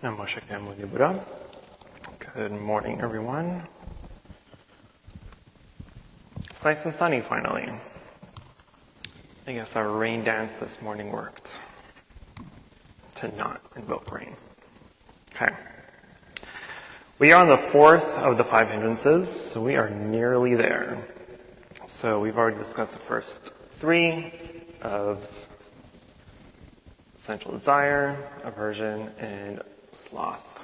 Namo Shakyamuni Buddha. Good morning, everyone. It's nice and sunny finally. I guess our rain dance this morning worked to not invoke rain. Okay. We are on the fourth of the 5 hindrances, so we are nearly there. So we've already discussed the first 3 of sensual desire, aversion, and sloth,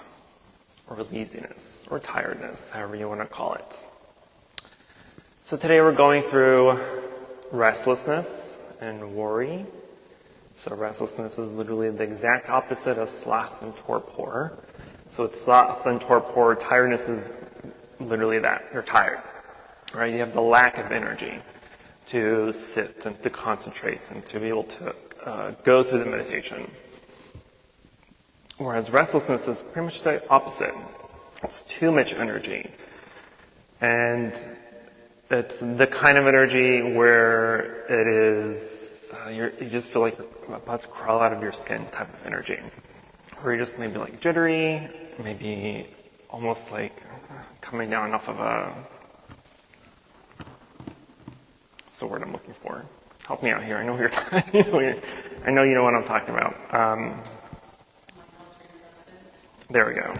or laziness, or tiredness, however you want to call it. So today we're going through restlessness and worry. So restlessness is literally the exact opposite of sloth and torpor. So with sloth and torpor, tiredness is literally that. You're tired, right? You have the lack of energy to sit and to concentrate and to be able to go through the meditation. Whereas restlessness is pretty much the opposite. It's too much energy. And it's the kind of energy where it is, you just feel like you're about to crawl out of your skin type of energy. Where you're just maybe like jittery, maybe almost like coming down off of a, what's the word I'm looking for? Help me out here. I know I know you know what I'm talking about. There we go.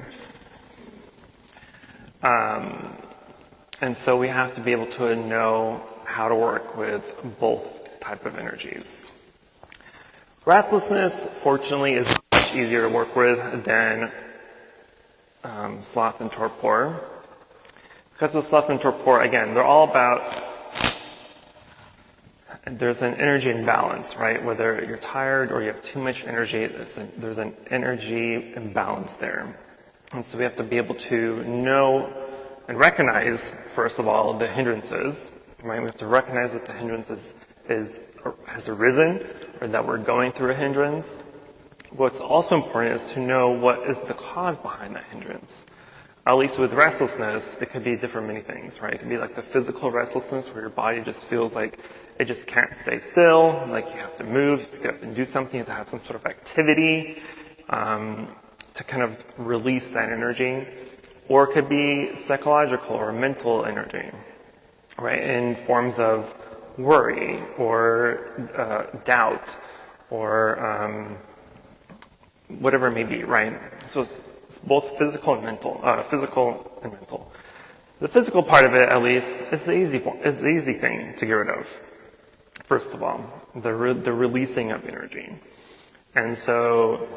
And so we have to be able to know how to work with both type of energies. Restlessness, fortunately, is much easier to work with than sloth and torpor. Because with sloth and torpor, again, they're all about, there's an energy imbalance, right? Whether you're tired or you have too much energy, there's an energy imbalance there. And so we have to be able to know and recognize, first of all, the hindrances, right? We have to recognize that the hindrances has arisen, or that we're going through a hindrance. What's also important is to know what is the cause behind that hindrance. At least with restlessness, it could be different many things, right? It could be like the physical restlessness where your body just feels like it just can't stay still, like you have to move, you have to get up and do something, to have some sort of activity to kind of release that energy. Or it could be psychological or mental energy, right? In forms of worry or doubt or whatever it may be, right? So it's both physical and mental. The physical part of it, at least, is the easy thing to get rid of. First of all, the releasing of energy. And so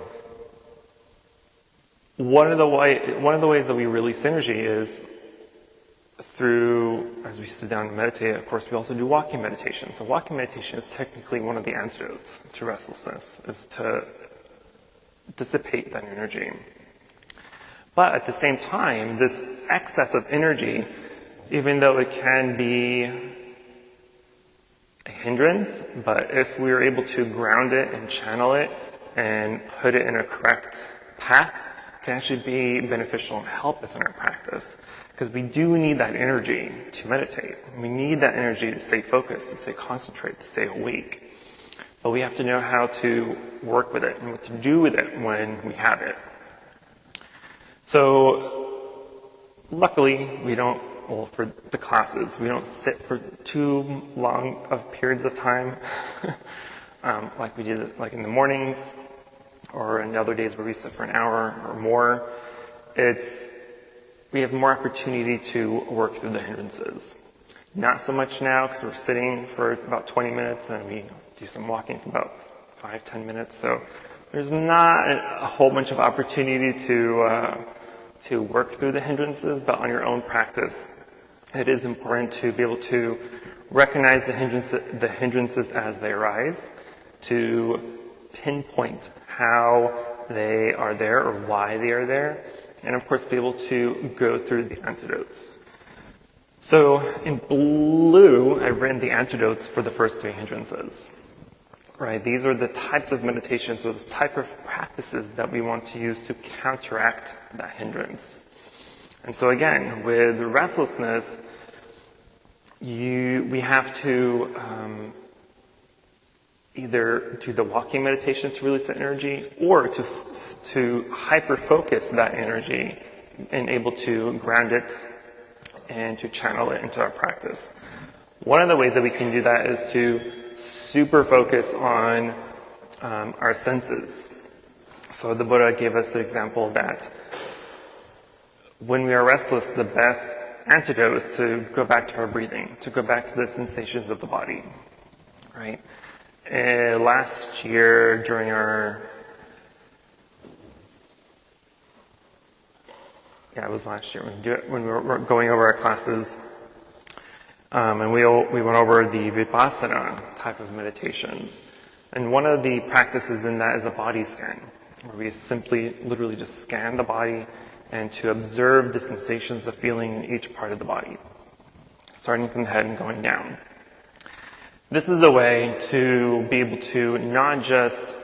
one of the ways that we release energy is through, as we sit down and meditate. Of course, we also do walking meditation. So walking meditation is technically one of the antidotes to restlessness, is to dissipate that energy. But at the same time, this excess of energy, even though it can be a hindrance, but if we are able to ground it and channel it and put it in a correct path, it can actually be beneficial and help us in our practice. Because we do need that energy to meditate. We need that energy to stay focused, to stay concentrated, to stay awake. But we have to know how to work with it and what to do with it when we have it. So, luckily, we don't, well, for the classes, we don't sit for too long of periods of time, like we do, like in the mornings, or in other days where we sit for an hour or more. We have more opportunity to work through the hindrances. Not so much now, because we're sitting for about 20 minutes, and we do some walking for about 5-10 minutes. So there's not a whole bunch of opportunity to work through the hindrances, but on your own practice, it is important to be able to recognize the hindrances as they arise, to pinpoint how they are there or why they are there, and of course be able to go through the antidotes. So in blue, I've written the antidotes for the first 3 hindrances. Right? These are the types of meditations, those type of practices that we want to use to counteract that hindrance. And so again, with restlessness, we have to either do the walking meditation to release that energy, or to hyper-focus that energy and able to ground it and to channel it into our practice. One of the ways that we can do that is to super focus on our senses. So the Buddha gave us the example that when we are restless, the best antidote is to go back to our breathing, to go back to the sensations of the body, right? Last year during our, it was last year when we were going over our classes, and we went over the Vipassana type of meditations. And one of the practices in that is a body scan, where we simply, literally just scan the body and to observe the sensations of feeling in each part of the body, starting from the head and going down. This is a way to be able to not just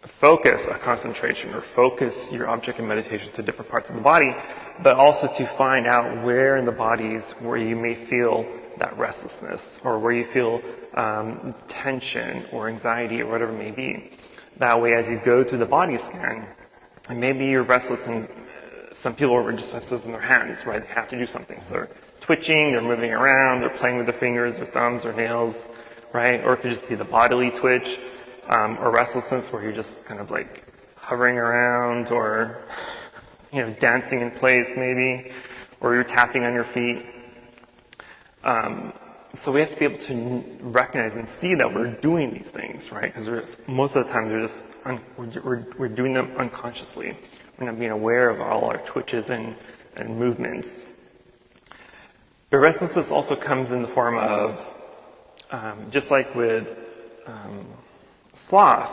focus a concentration or focus your object in meditation to different parts of the body, but also to find out where in the bodies where you may feel that restlessness, or where you feel tension or anxiety or whatever it may be. That way, as you go through the body scan, and maybe you're restless, and some people are just restless in their hands, right? They have to do something. So they're twitching, they're moving around, they're playing with their fingers or thumbs or nails, right? Or it could just be the bodily twitch, or restlessness where you're just kind of like hovering around, or, dancing in place maybe, or you're tapping on your feet. So we have to be able to recognize and see that we're doing these things, right? Because most of the time we're doing them unconsciously. We're not being aware of all our twitches and movements. But restlessness also comes in the form of, just like with sloth,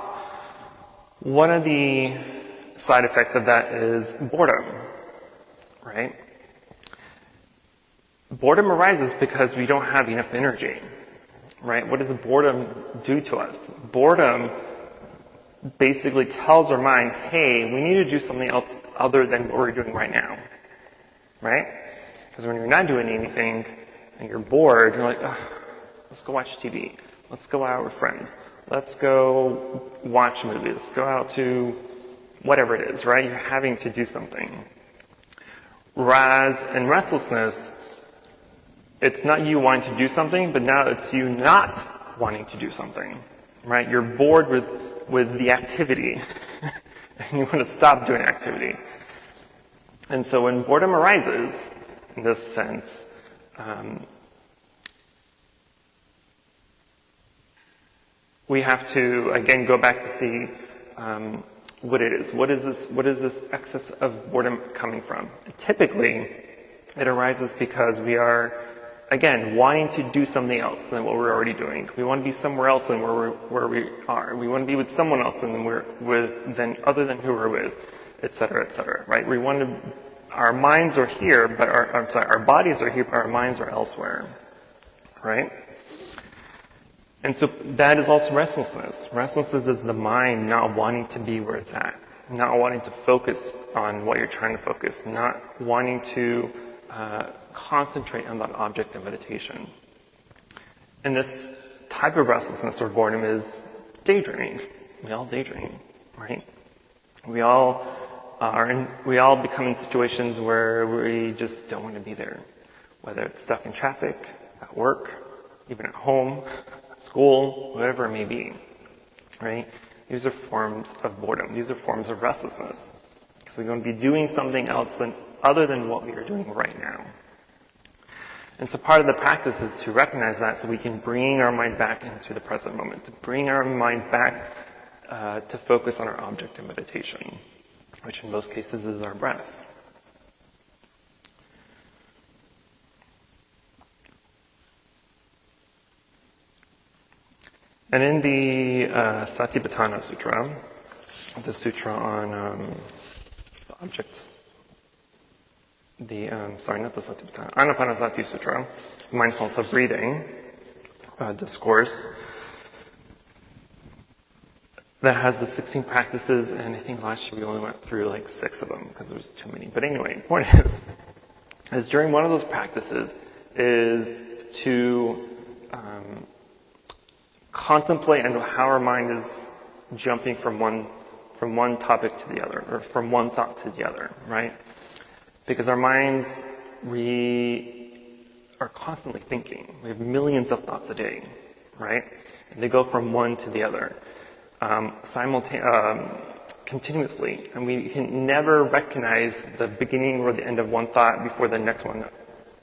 one of the side effects of that is boredom, right? Boredom arises because we don't have enough energy, right? What does boredom do to us? Boredom basically tells our mind, hey, we need to do something else other than what we're doing right now, right? Because when you're not doing anything and you're bored, you're like, let's go watch TV. Let's go out with friends. Let's go watch movies. Let's go out to whatever it is, right? You're having to do something. Whereas in restlessness, it's not you wanting to do something, but now it's you not wanting to do something, right? You're bored with the activity, and you want to stop doing activity. And so when boredom arises, in this sense, we have to, again, go back to see what it is. What is this excess of boredom coming from? And typically, it arises because we are, again, wanting to do something else than what we're already doing. We want to be somewhere else than where we are. We want to be with someone else other than who we're with, et cetera, right? We want to, our minds are here, but our bodies are here, but our minds are elsewhere, right? And so that is also restlessness. Restlessness is the mind not wanting to be where it's at, not wanting to focus on what you're trying to focus, not wanting to concentrate on that object of meditation. And this type of restlessness or boredom is daydreaming. We all daydream, right? We all become in situations where we just don't want to be there, whether it's stuck in traffic, at work, even at home, at school, whatever it may be, right? These are forms of boredom. These are forms of restlessness, because we're going to be doing something else other than what we are doing right now. And so part of the practice is to recognize that so we can bring our mind back into the present moment, to bring our mind back to focus on our object of meditation, which in most cases is our breath. And in the Satipatthana Sutra, the sutra on the objects, not the Satipatthana, Anapanasati Sutra, mindfulness of breathing discourse, that has the 16 practices, and I think last year we only went through like 6 of them because there's too many. But anyway, the point is during one of those practices is to contemplate on how our mind is jumping from one topic to the other, or from one thought to the other, right? Because our minds, we are constantly thinking. We have millions of thoughts a day, right? And they go from one to the other continuously, and we can never recognize the beginning or the end of one thought before the next one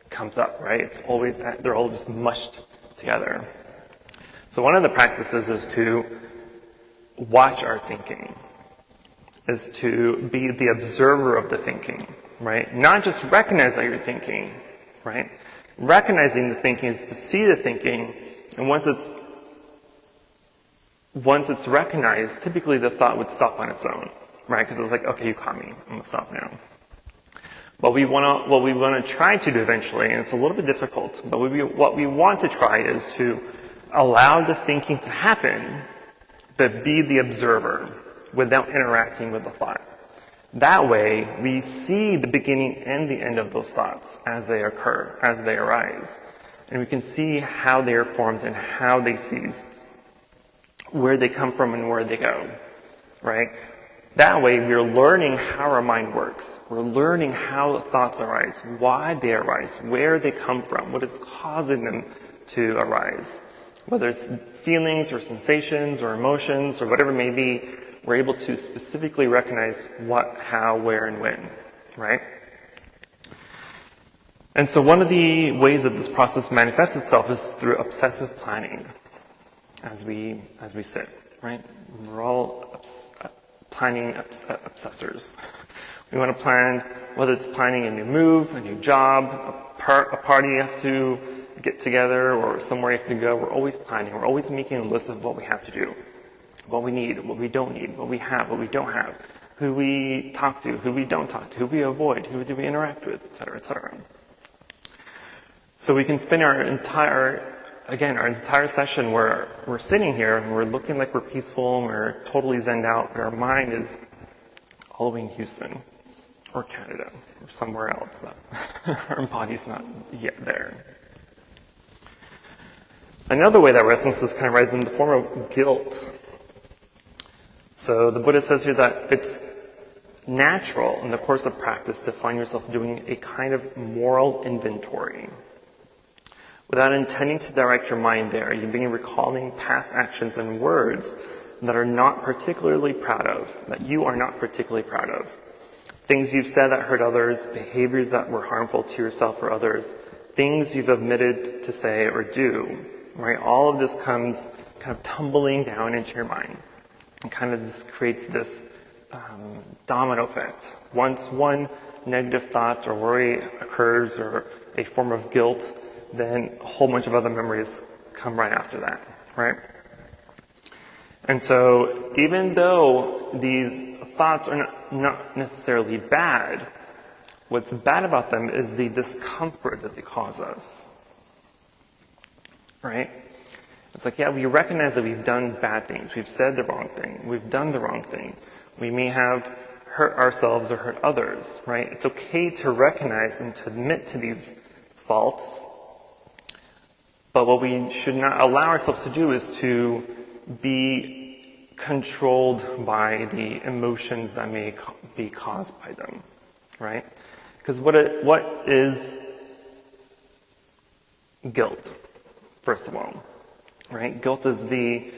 comes up, right? It's always, they're all just mushed together. So one of the practices is to watch our thinking, is to be the observer of the thinking, right? Not just recognize that you're thinking, right? Recognizing the thinking is to see the thinking, and once it's recognized, typically the thought would stop on its own, right? Because it's like, okay, you caught me, I'm gonna stop now. What we want to try to do eventually, and it's a little bit difficult, but what we want to try is to allow the thinking to happen, but be the observer without interacting with the thought. That way, we see the beginning and the end of those thoughts as they occur, as they arise. And we can see how they are formed and how they ceased, where they come from and where they go, right? That way, we're learning how our mind works. We're learning how thoughts arise, why they arise, where they come from, what is causing them to arise. Whether it's feelings or sensations or emotions or whatever it may be, we're able to specifically recognize what, how, where, and when, right? And so one of the ways that this process manifests itself is through obsessive planning as we sit, right? We're all planning obsessors. We want to plan, whether it's planning a new move, a new job, a party you have to get together, or somewhere you have to go. We're always planning. We're always making a list of what we have to do, what we need, what we don't need, what we have, what we don't have, who we talk to, who we don't talk to, who we avoid, who do we interact with, et cetera, et cetera. So we can spend our entire session where we're sitting here and we're looking like we're peaceful and we're totally zenned out, but our mind is all the way in Houston or Canada or somewhere else that our body's not yet there. Another way that restlessness kind of rises in the form of guilt. So the Buddha says here that it's natural in the course of practice to find yourself doing a kind of moral inventory. Without intending to direct your mind there, you begin recalling past actions and words that are not particularly proud of, that you are not particularly proud of. Things you've said that hurt others, behaviors that were harmful to yourself or others, things you've omitted to say or do, right? All of this comes kind of tumbling down into your mind and kind of just creates this domino effect. Once one negative thought or worry occurs or a form of guilt, then a whole bunch of other memories come right after that, right? And so even though these thoughts are not necessarily bad, what's bad about them is the discomfort that they cause us, right? It's like, yeah, we recognize that we've done bad things. We've said the wrong thing. We've done the wrong thing. We may have hurt ourselves or hurt others, right? It's okay to recognize and to admit to these faults. But what we should not allow ourselves to do is to be controlled by the emotions that may be caused by them, right? Because what is guilt, first of all, right? Guilt is the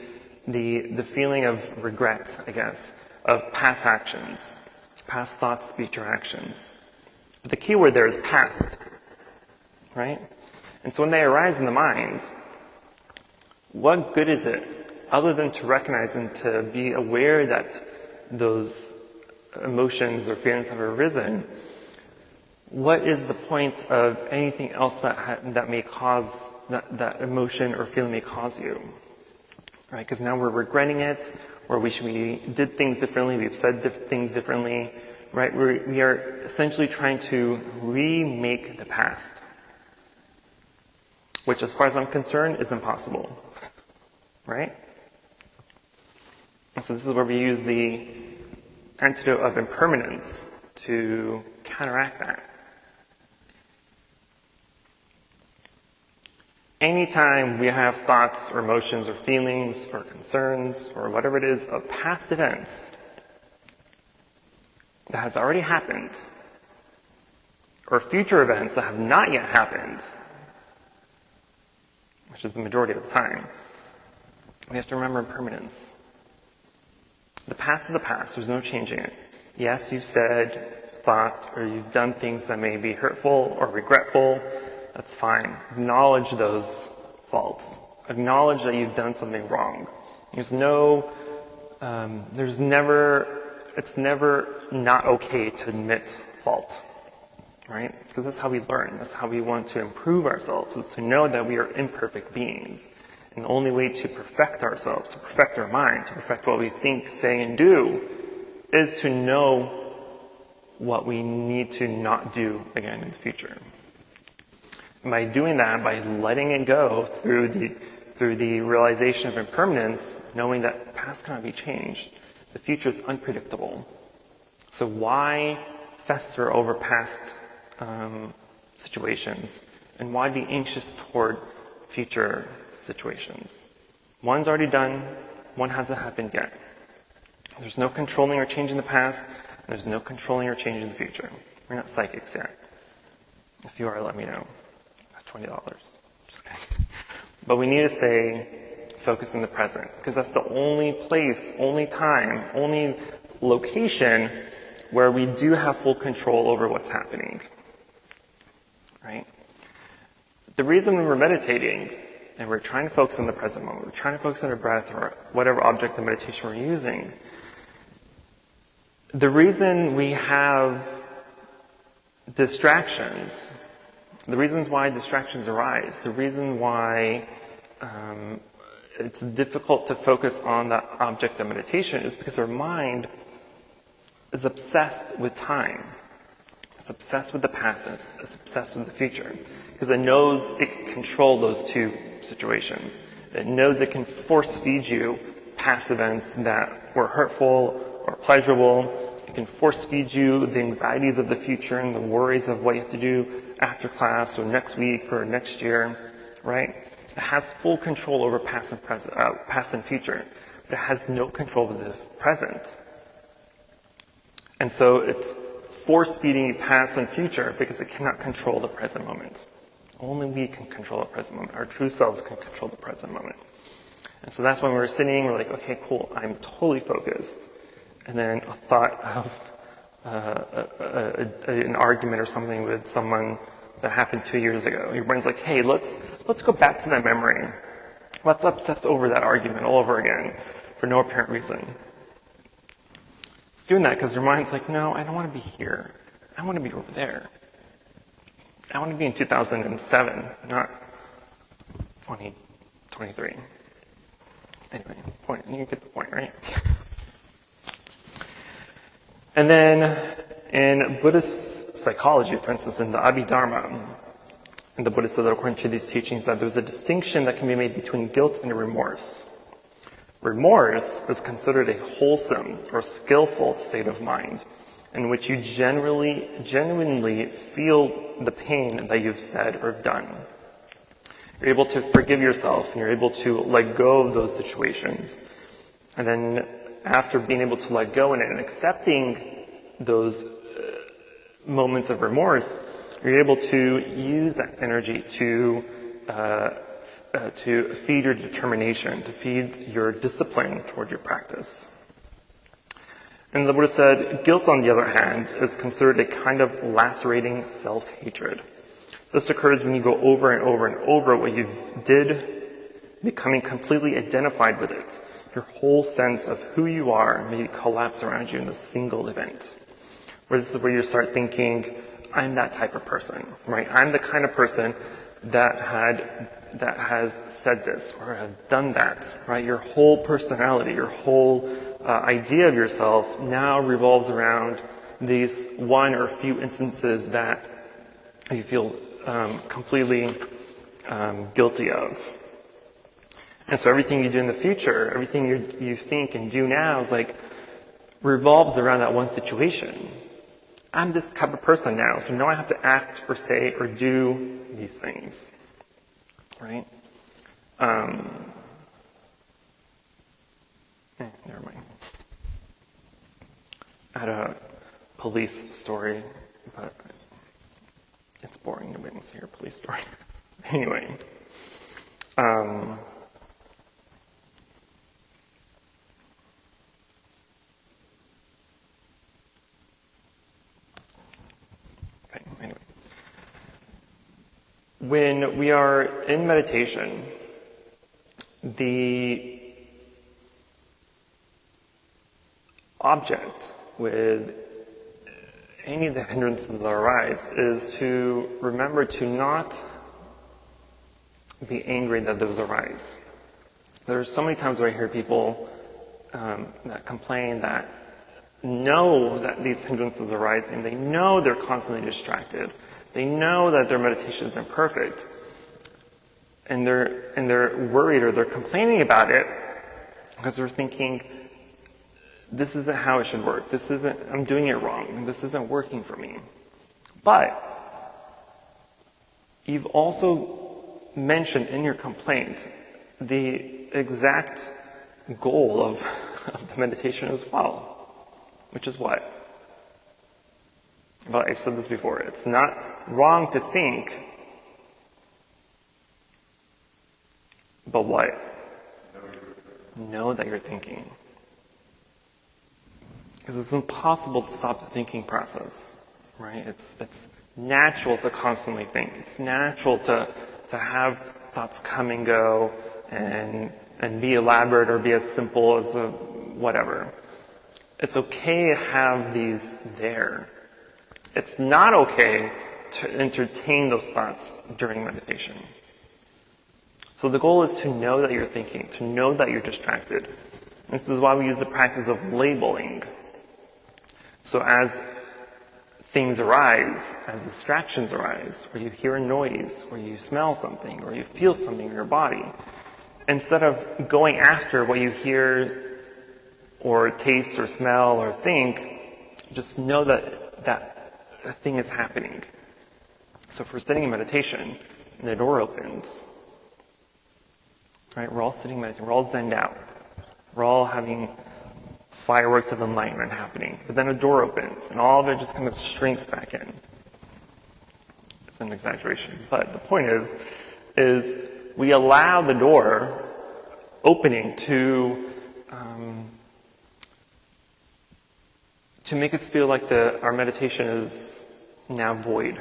feeling of regret, I guess, of past actions, past thoughts, speech, or actions. The key word there is past, right? And so when they arise in the mind, what good is it other than to recognize and to be aware that those emotions or feelings have arisen? What is the point of anything else that may cause that emotion or feeling may cause you? Right? Because now we're regretting it, or we did things differently, we've said things differently, right? We are essentially trying to remake the past, which, as far as I'm concerned, is impossible, right? And so this is where we use the antidote of impermanence to counteract that. Anytime we have thoughts or emotions or feelings or concerns or whatever it is of past events that has already happened, or future events that have not yet happened, which is the majority of the time, we have to remember impermanence. The past is the past. There's no changing it. Yes, you've said, thought, or you've done things that may be hurtful or regretful. That's fine. Acknowledge those faults. Acknowledge that you've done something wrong. It's never not okay to admit fault, right? Because that's how we learn. That's how we want to improve ourselves, is to know that we are imperfect beings. And the only way to perfect ourselves, to perfect our mind, to perfect what we think, say, and do, is to know what we need to not do again in the future. And by doing that, by letting it go through the realization of impermanence, knowing that the past cannot be changed, the future is unpredictable. So why fester over past situations? And why be anxious toward future situations? One's already done, one hasn't happened yet. There's no controlling or changing the past, and there's no controlling or changing the future. We're not psychics yet. If you are, let me know. $20. Just kidding. But we need to say, focus in the present, because that's the only place, only time, only location where we do have full control over what's happening. Right? The reason we're meditating and we're trying to focus on the present moment, we're trying to focus on our breath or whatever object of meditation we're using, the reason we have distractions, the reasons why distractions arise, the reason why it's difficult to focus on that object of meditation is because our mind is obsessed with time. It's obsessed with the past, and it's obsessed with the future. Because it knows it can control those two situations. It knows it can force feed you past events that were hurtful or pleasurable. It can force feed you the anxieties of the future and the worries of what you have to do after class or next week or next year, right? It has full control over past and future, but it has no control over the present. And so it's force-feeding you past and future because it cannot control the present moment. Only we can control the present moment. Our true selves can control the present moment. And so that's when we're sitting, we're like, okay, cool, I'm totally focused. And then a thought of an argument or something with someone that happened 2 years ago. Your brain's like, hey, let's go back to that memory. Let's obsess over that argument all over again for no apparent reason. It's doing that because your mind's like, no, I don't want to be here. I want to be over there. I want to be in 2007, not 2023. Anyway, you get the point, right? And then in Buddhist psychology, for instance, in the Abhidharma, the Buddha said that according to these teachings that there's a distinction that can be made between guilt and remorse. Remorse is considered a wholesome or skillful state of mind in which you genuinely feel the pain that you've said or done. You're able to forgive yourself and you're able to let go of those situations. And then after being able to let go in it and accepting those moments of remorse, you're able to use that energy to feed your determination, to feed your discipline toward your practice. And the Buddha said, guilt, on the other hand, is considered a kind of lacerating self-hatred. This occurs when you go over and over and over what you did, becoming completely identified with it. Your whole sense of who you are may collapse around you in a single event. Where this is where you start thinking, I'm that type of person, right? I'm the kind of person that has said this or have done that, right? Your whole personality, your whole idea of yourself now revolves around these one or few instances that you feel completely guilty of. And so everything you do in the future, everything you think and do now is like revolves around that one situation. I'm this type of person now, so now I have to act or say or do these things. right? Never mind. I had a police story, but it's boring. Nobody wants to hear a police story. Anyway. Okay, anyway. When we are in meditation, the object with any of the hindrances that arise is to remember to not be angry that those arise. There's so many times where I hear people that complain that know that these hindrances are arising. They know they're constantly distracted. They know that their meditation is imperfect. And they're worried or they're complaining about it because they're thinking, this isn't how it should work. I'm doing it wrong. This isn't working for me. But you've also mentioned in your complaint the exact goal of the meditation as well, which is what? Well, I've said this before. It's not wrong to think, but what? Know that you're thinking. Because it's impossible to stop the thinking process, right? It's natural to constantly think. It's natural to have thoughts come and go and be elaborate or be as simple as whatever. It's okay to have these there. It's not okay to entertain those thoughts during meditation. So the goal is to know that you're thinking, to know that you're distracted. This is why we use the practice of labeling. So as things arise, as distractions arise, where you hear a noise, where you smell something, or you feel something in your body, instead of going after what you hear or taste or smell or think, just know that that thing is happening. So if we're sitting in meditation and the door opens, right, we're all sitting meditating, we're all zenned out. We're all having fireworks of enlightenment happening. But then a door opens and all of it just kind of shrinks back in. It's an exaggeration. But the point is we allow the door opening to make us feel like our meditation is now void.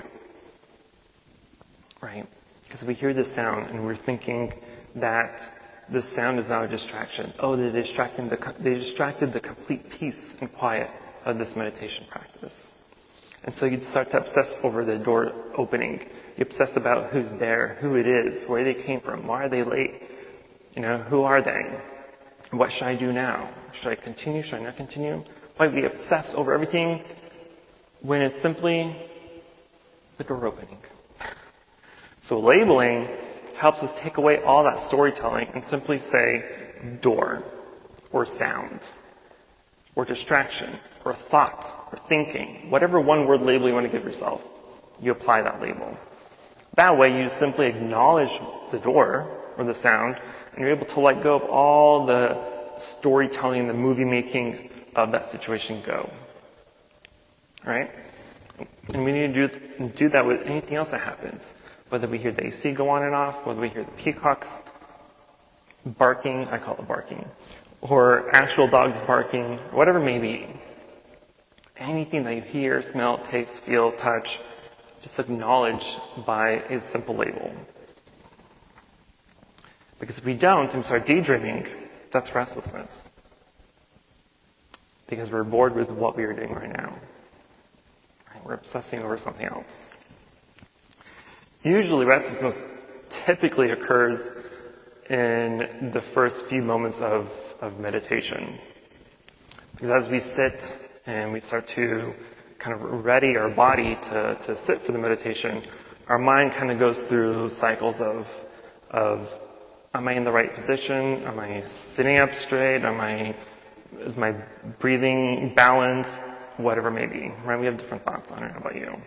Right? Because we hear this sound and we're thinking that this sound is now a distraction. Oh, they distracted the complete peace and quiet of this meditation practice. And so you'd start to obsess over the door opening. You obsess about who's there, who it is, where they came from, why are they late? Who are they? What should I do now? Should I continue? Should I not continue? Why we obsess over everything when it's simply the door opening. So labeling helps us take away all that storytelling and simply say door, or sound, or distraction, or thought, or thinking. Whatever one word label you want to give yourself, you apply that label. That way you simply acknowledge the door, or the sound, and you're able to let go of all the storytelling, the movie making of that situation go. Right? And we need to do that with anything else that happens. Whether we hear the AC go on and off, whether we hear the peacocks barking, I call it barking, or actual dogs barking, whatever it may be. Anything that you hear, smell, taste, feel, touch, just acknowledge by a simple label. Because if we don't and start daydreaming, that's restlessness. Because we're bored with what we are doing right now. We're obsessing over something else. Usually restlessness typically occurs in the first few moments of meditation. Because as we sit and we start to kind of ready our body to sit for the meditation, our mind kind of goes through cycles of am I in the right position? Am I sitting up straight? Is my breathing balanced? Whatever it may be, right? We have different thoughts on it. How about you?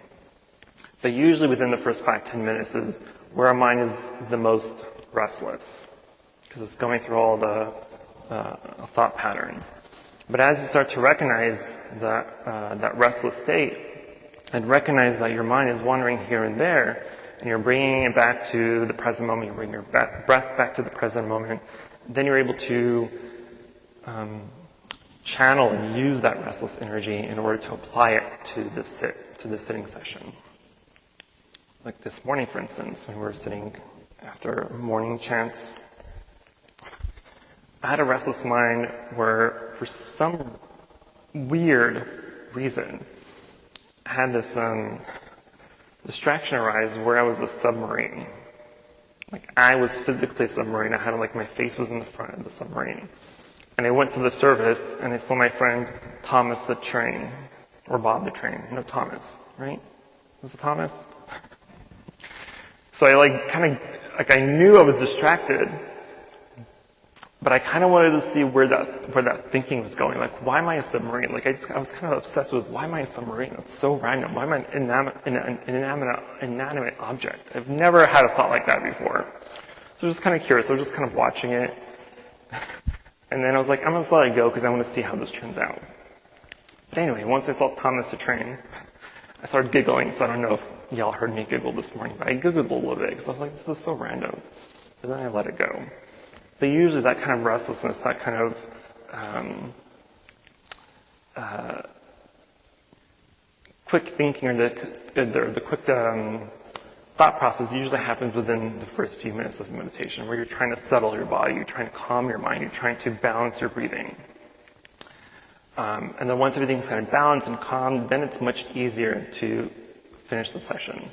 But usually within the first 5-10 minutes is where our mind is the most restless, because it's going through all the thought patterns. But as you start to recognize that restless state, and recognize that your mind is wandering here and there, and you're bringing it back to the present moment, you bring your breath back to the present moment, then you're able to channel and use that restless energy in order to apply it to the sitting session. Like this morning, for instance, when we were sitting after morning chants, I had a restless mind where, for some weird reason, I had this distraction arise where I was a submarine. Like, I was physically a submarine. I had, like, my face was in the front of the submarine. And I went to the service, and I saw my friend Thomas the train, or Bob the train. No, Thomas, right? Was it Thomas? So I knew I was distracted, but I kind of wanted to see where that thinking was going. Like, why am I a submarine? Like, I was kind of obsessed with, why am I a submarine? It's so random. Why am I an inanimate object? I've never had a thought like that before. So I was just kind of curious. I was just kind of watching it. And then I was like, I'm going to just let it go because I want to see how this turns out. But anyway, once I saw Thomas the train, I started giggling. So I don't know if y'all heard me giggle this morning, but I giggled a little bit because I was like, this is so random. But then I let it go. But usually that kind of restlessness, that kind of quick thinking, or the quick thought process usually happens within the first few minutes of meditation, where you're trying to settle your body, you're trying to calm your mind, you're trying to balance your breathing. And then once everything's kind of balanced and calm, then it's much easier to finish the session.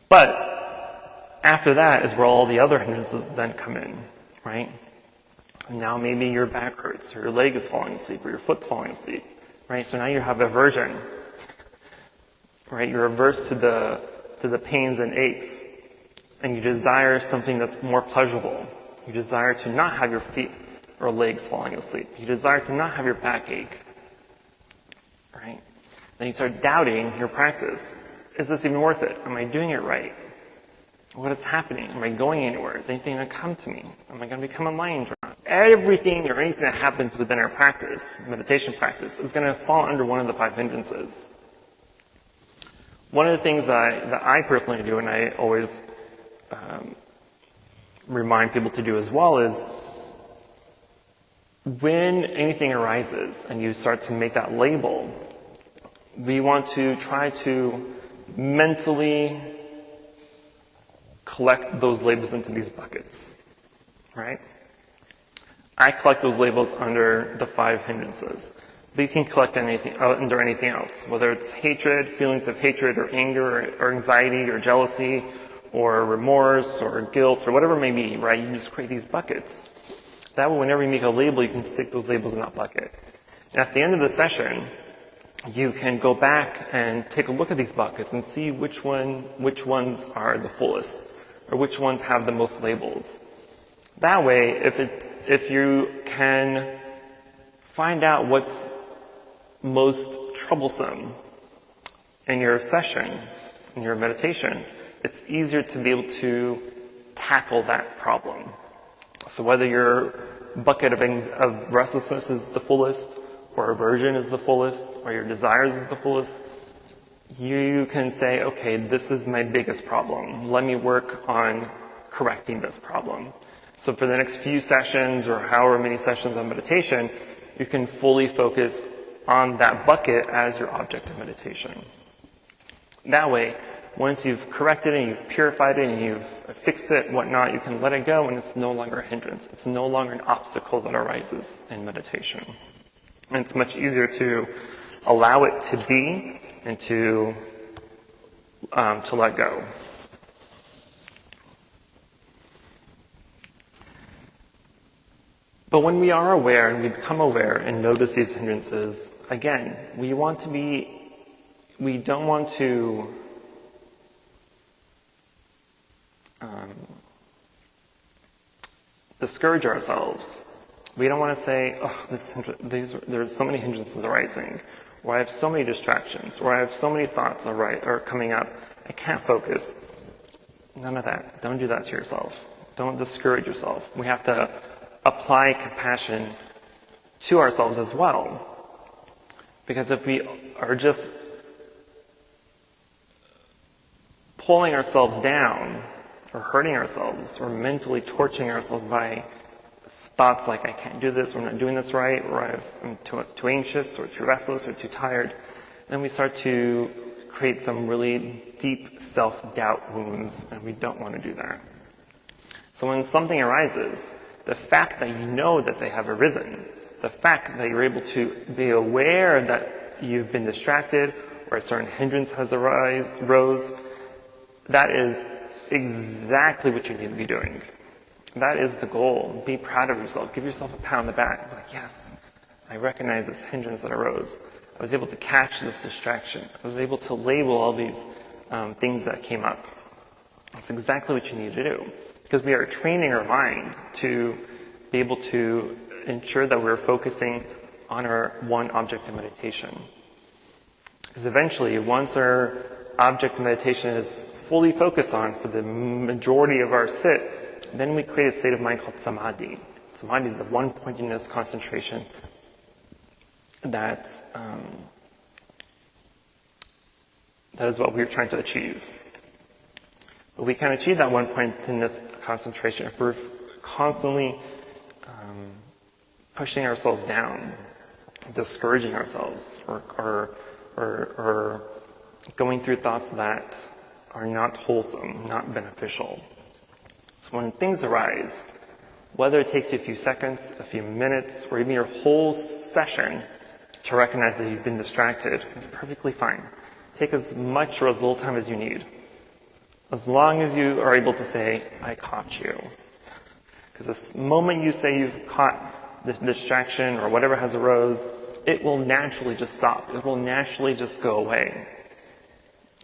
But after that is where all the other hindrances then come in, right? And now maybe your back hurts, or your leg is falling asleep, or your foot's falling asleep, right? So now you have aversion, right? You're averse to the pains and aches, and you desire something that's more pleasurable. You desire to not have your feet or legs falling asleep. You desire to not have your back ache, right? Then you start doubting your practice. Is this even worth it? Am I doing it right? What is happening? Am I going anywhere? Is anything going to come to me? Am I going to become enlightened or not? Everything or anything that happens within our practice, meditation practice, is going to fall under one of the 5 hindrances. One of the things that I personally do, and I always remind people to do as well, is when anything arises and you start to make that label, we want to try to mentally collect those labels into these buckets, right? I collect those labels under the 5 hindrances. But you can collect anything under anything else, whether it's hatred, feelings of hatred or anger or anxiety or jealousy or remorse or guilt or whatever it may be, right? You just create these buckets. That way, whenever you make a label, you can stick those labels in that bucket. And at the end of the session, you can go back and take a look at these buckets and see which ones are the fullest or which ones have the most labels. That way, if you can find out what's most troublesome in your session, in your meditation, it's easier to be able to tackle that problem. So whether your bucket of restlessness is the fullest, or aversion is the fullest, or your desires is the fullest, you can say, okay, this is my biggest problem. Let me work on correcting this problem. So for the next few sessions, or however many sessions on meditation, you can fully focus on that bucket as your object of meditation. That way, once you've corrected it, and you've purified it, and you've fixed it, whatnot, you can let it go, and it's no longer a hindrance. It's no longer an obstacle that arises in meditation. And it's much easier to allow it to be and to let go. But when we are aware and we become aware and notice these hindrances, again, we don't want to discourage ourselves. We don't want to say, oh, there's so many hindrances arising, or I have so many distractions, or I have so many thoughts are coming up, I can't focus. None of that. Don't do that to yourself. Don't discourage yourself. We have to apply compassion to ourselves as well. Because if we are just pulling ourselves down or hurting ourselves or mentally torturing ourselves by thoughts like, I can't do this, or I'm not doing this right, or I'm too anxious or too restless or too tired, then we start to create some really deep self-doubt wounds, and we don't want to do that. So when something arises, the fact that you know that they have arisen, the fact that you're able to be aware that you've been distracted or a certain hindrance has arose, that is exactly what you need to be doing. That is the goal. Be proud of yourself. Give yourself a pat on the back. Like, yes, I recognize this hindrance that arose. I was able to catch this distraction. I was able to label all these things that came up. That's exactly what you need to do. Because we are training our mind to be able to ensure that we're focusing on our one object of meditation. Because eventually, once our object of meditation is fully focused on for the majority of our sit, then we create a state of mind called samadhi. Samadhi is the one-pointedness concentration that is what we're trying to achieve. But we can achieve that one-pointedness concentration if we're constantly pushing ourselves down, discouraging ourselves, or going through thoughts that are not wholesome, not beneficial. So when things arise, whether it takes you a few seconds, a few minutes, or even your whole session to recognize that you've been distracted, it's perfectly fine. Take as much or as little time as you need. As long as you are able to say, I caught you. Because the moment you say you've caught this distraction or whatever has arose, it will naturally just stop. It will naturally just go away.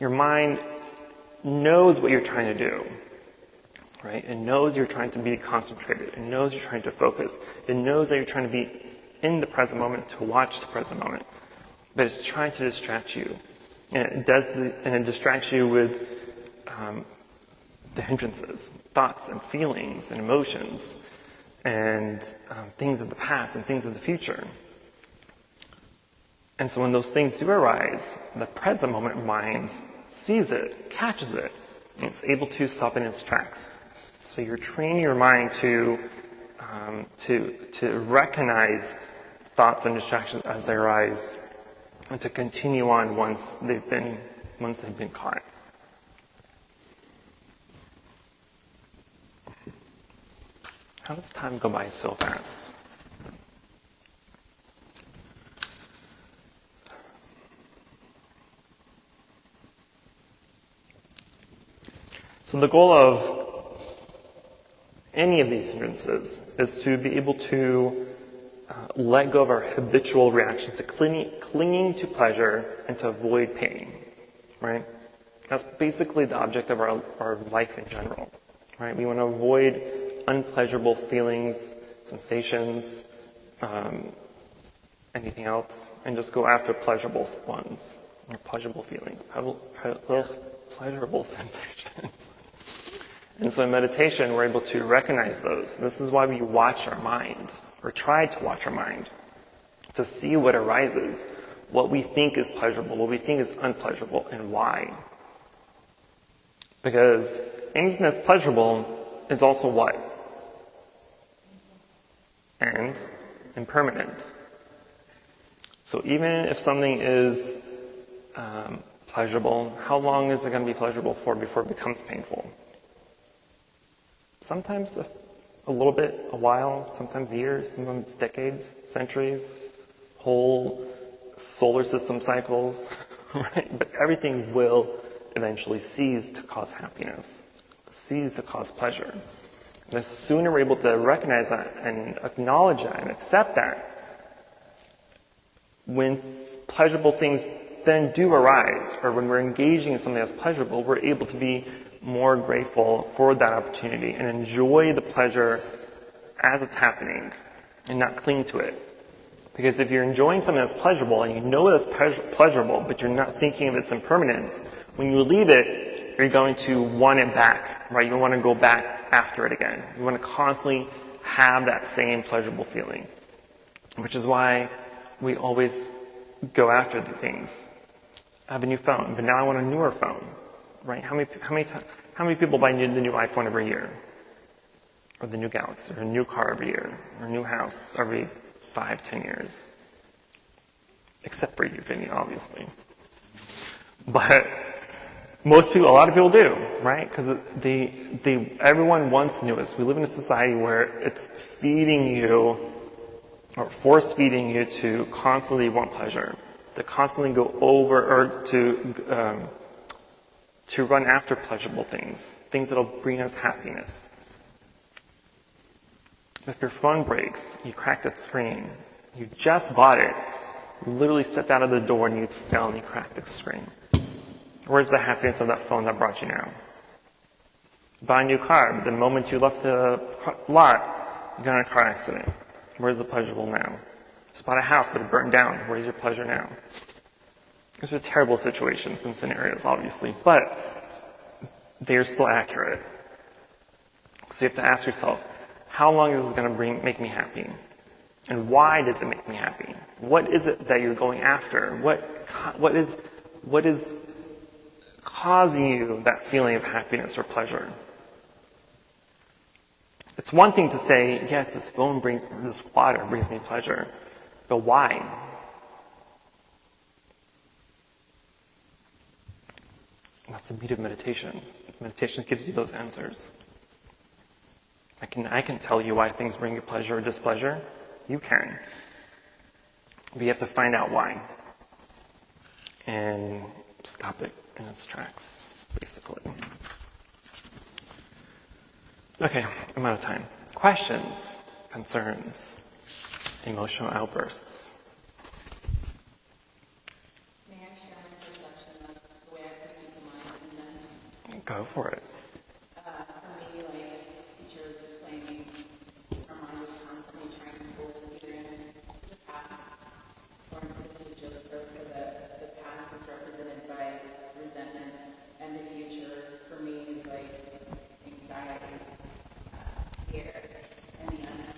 Your mind knows what you're trying to do, right? It knows you're trying to be concentrated. It knows you're trying to focus. It knows that you're trying to be in the present moment, to watch the present moment. But it's trying to distract you. And it distracts you with the hindrances, thoughts and feelings and emotions, and things of the past and things of the future. And so when those things do arise, the present moment mind sees it, catches it, and it's able to stop in its tracks. So you're training your mind to recognize thoughts and distractions as they arise, and to continue on once they've been caught. How does time go by so fast? So the goal of any of these hindrances is to be able to let go of our habitual reaction to clinging to pleasure and to avoid pain, right? That's basically the object of our life in general, right? We want to avoid unpleasurable feelings, sensations, anything else, and just go after pleasurable ones, or pleasurable feelings, pleasurable sensations. And so in meditation, we're able to recognize those. This is why we watch our mind, or try to watch our mind, to see what arises, what we think is pleasurable, what we think is unpleasurable, and why. Because anything that's pleasurable is also what? And impermanent. So even if something is pleasurable, how long is it going to be pleasurable for before it becomes painful? Sometimes a little bit, a while, sometimes years, sometimes decades, centuries, whole solar system cycles, right? But everything will eventually cease to cause happiness, cease to cause pleasure. And the sooner we're able to recognize that and acknowledge that and accept that, when pleasurable things then do arise, or when we're engaging in something that's pleasurable, we're able to be more grateful for that opportunity and enjoy the pleasure as it's happening and not cling to it. Because if you're enjoying something that's pleasurable and you know that's pleasurable, but you're not thinking of its impermanence, when you leave it, you're going to want it back, right? You want to go back after it again. You want to constantly have that same pleasurable feeling, which is why we always go after the things. I have a new phone, but now I want a newer phone, right? How many people buy the new iPhone every year? Or the new Galaxy, or a new car every year, or a new house every 5-10 years? Except for you, Vinny, obviously. But most people, a lot of people do, right? Because everyone wants newest. We live in a society where it's feeding you, or force-feeding you to constantly want pleasure, to constantly go over, or to run after pleasurable things that'll bring us happiness. If your phone breaks, you cracked its screen, you just bought it, you literally stepped out of the door and you fell and you cracked the screen. Where's the happiness of that phone that brought you now? Buy a new car, the moment you left the lot, you got in a car accident. Where's the pleasurable now? Just bought a house, but it burned down. Where's your pleasure now? These are terrible situations and scenarios, obviously, but they are still accurate. So you have to ask yourself, how long is this going to make me happy? And why does it make me happy? What is it that you're going after? What is causing you that feeling of happiness or pleasure? It's one thing to say, yes, this water brings me pleasure, but why? That's the beauty of meditation. Meditation gives you those answers. I can tell you why things bring you pleasure or displeasure. You can. But you have to find out why. And stop it in its tracks, basically. Okay, I'm out of time. Questions, concerns, emotional outbursts. May I share my perception of the way I perceive the mind in a sense? Go for it. For me, like teacher was explaining, our mind is constantly trying to pull us either into the past or into the future. So for the past is represented by resentment, and the future for me is like anxiety, fear, and the unknown.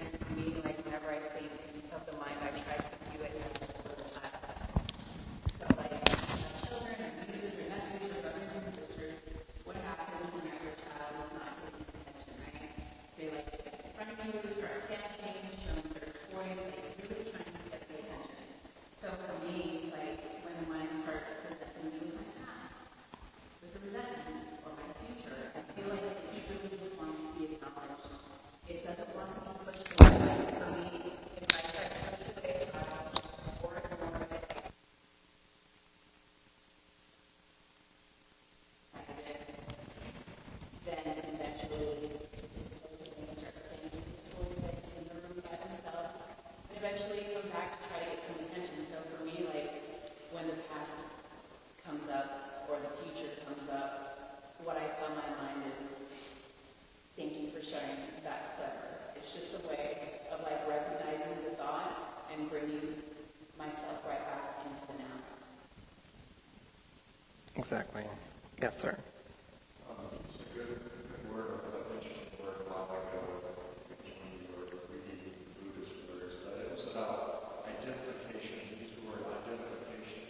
And for me, like whenever I think of the mind, I try to view it as a little child. So like children or nieces or nephews or brothers and sisters, what happens when your child is not paying attention, right? They like stand in front of you, start dancing, showing their toys, like really trying to get the attention. So for me, like when the mind starts presenting me with my past, with the resentment or my future, I feel like it really just wants to be acknowledged. It doesn't want to be pushed away. For me, if I try to push away a child or ignore it, then eventually disposable starts playing with these toys like in the room by themselves, and eventually come back to try to get some attention. So for me, like when the past comes up or the future comes up, what I tell my mind is, thank you for sharing, that's clever. It's just a way of like recognizing the thought and bringing myself right back into the now. Exactly. Yes, sir. It's a good word of mentioned word a while ago when you were reading Buddhist words, but it was about identification. You used the word identification.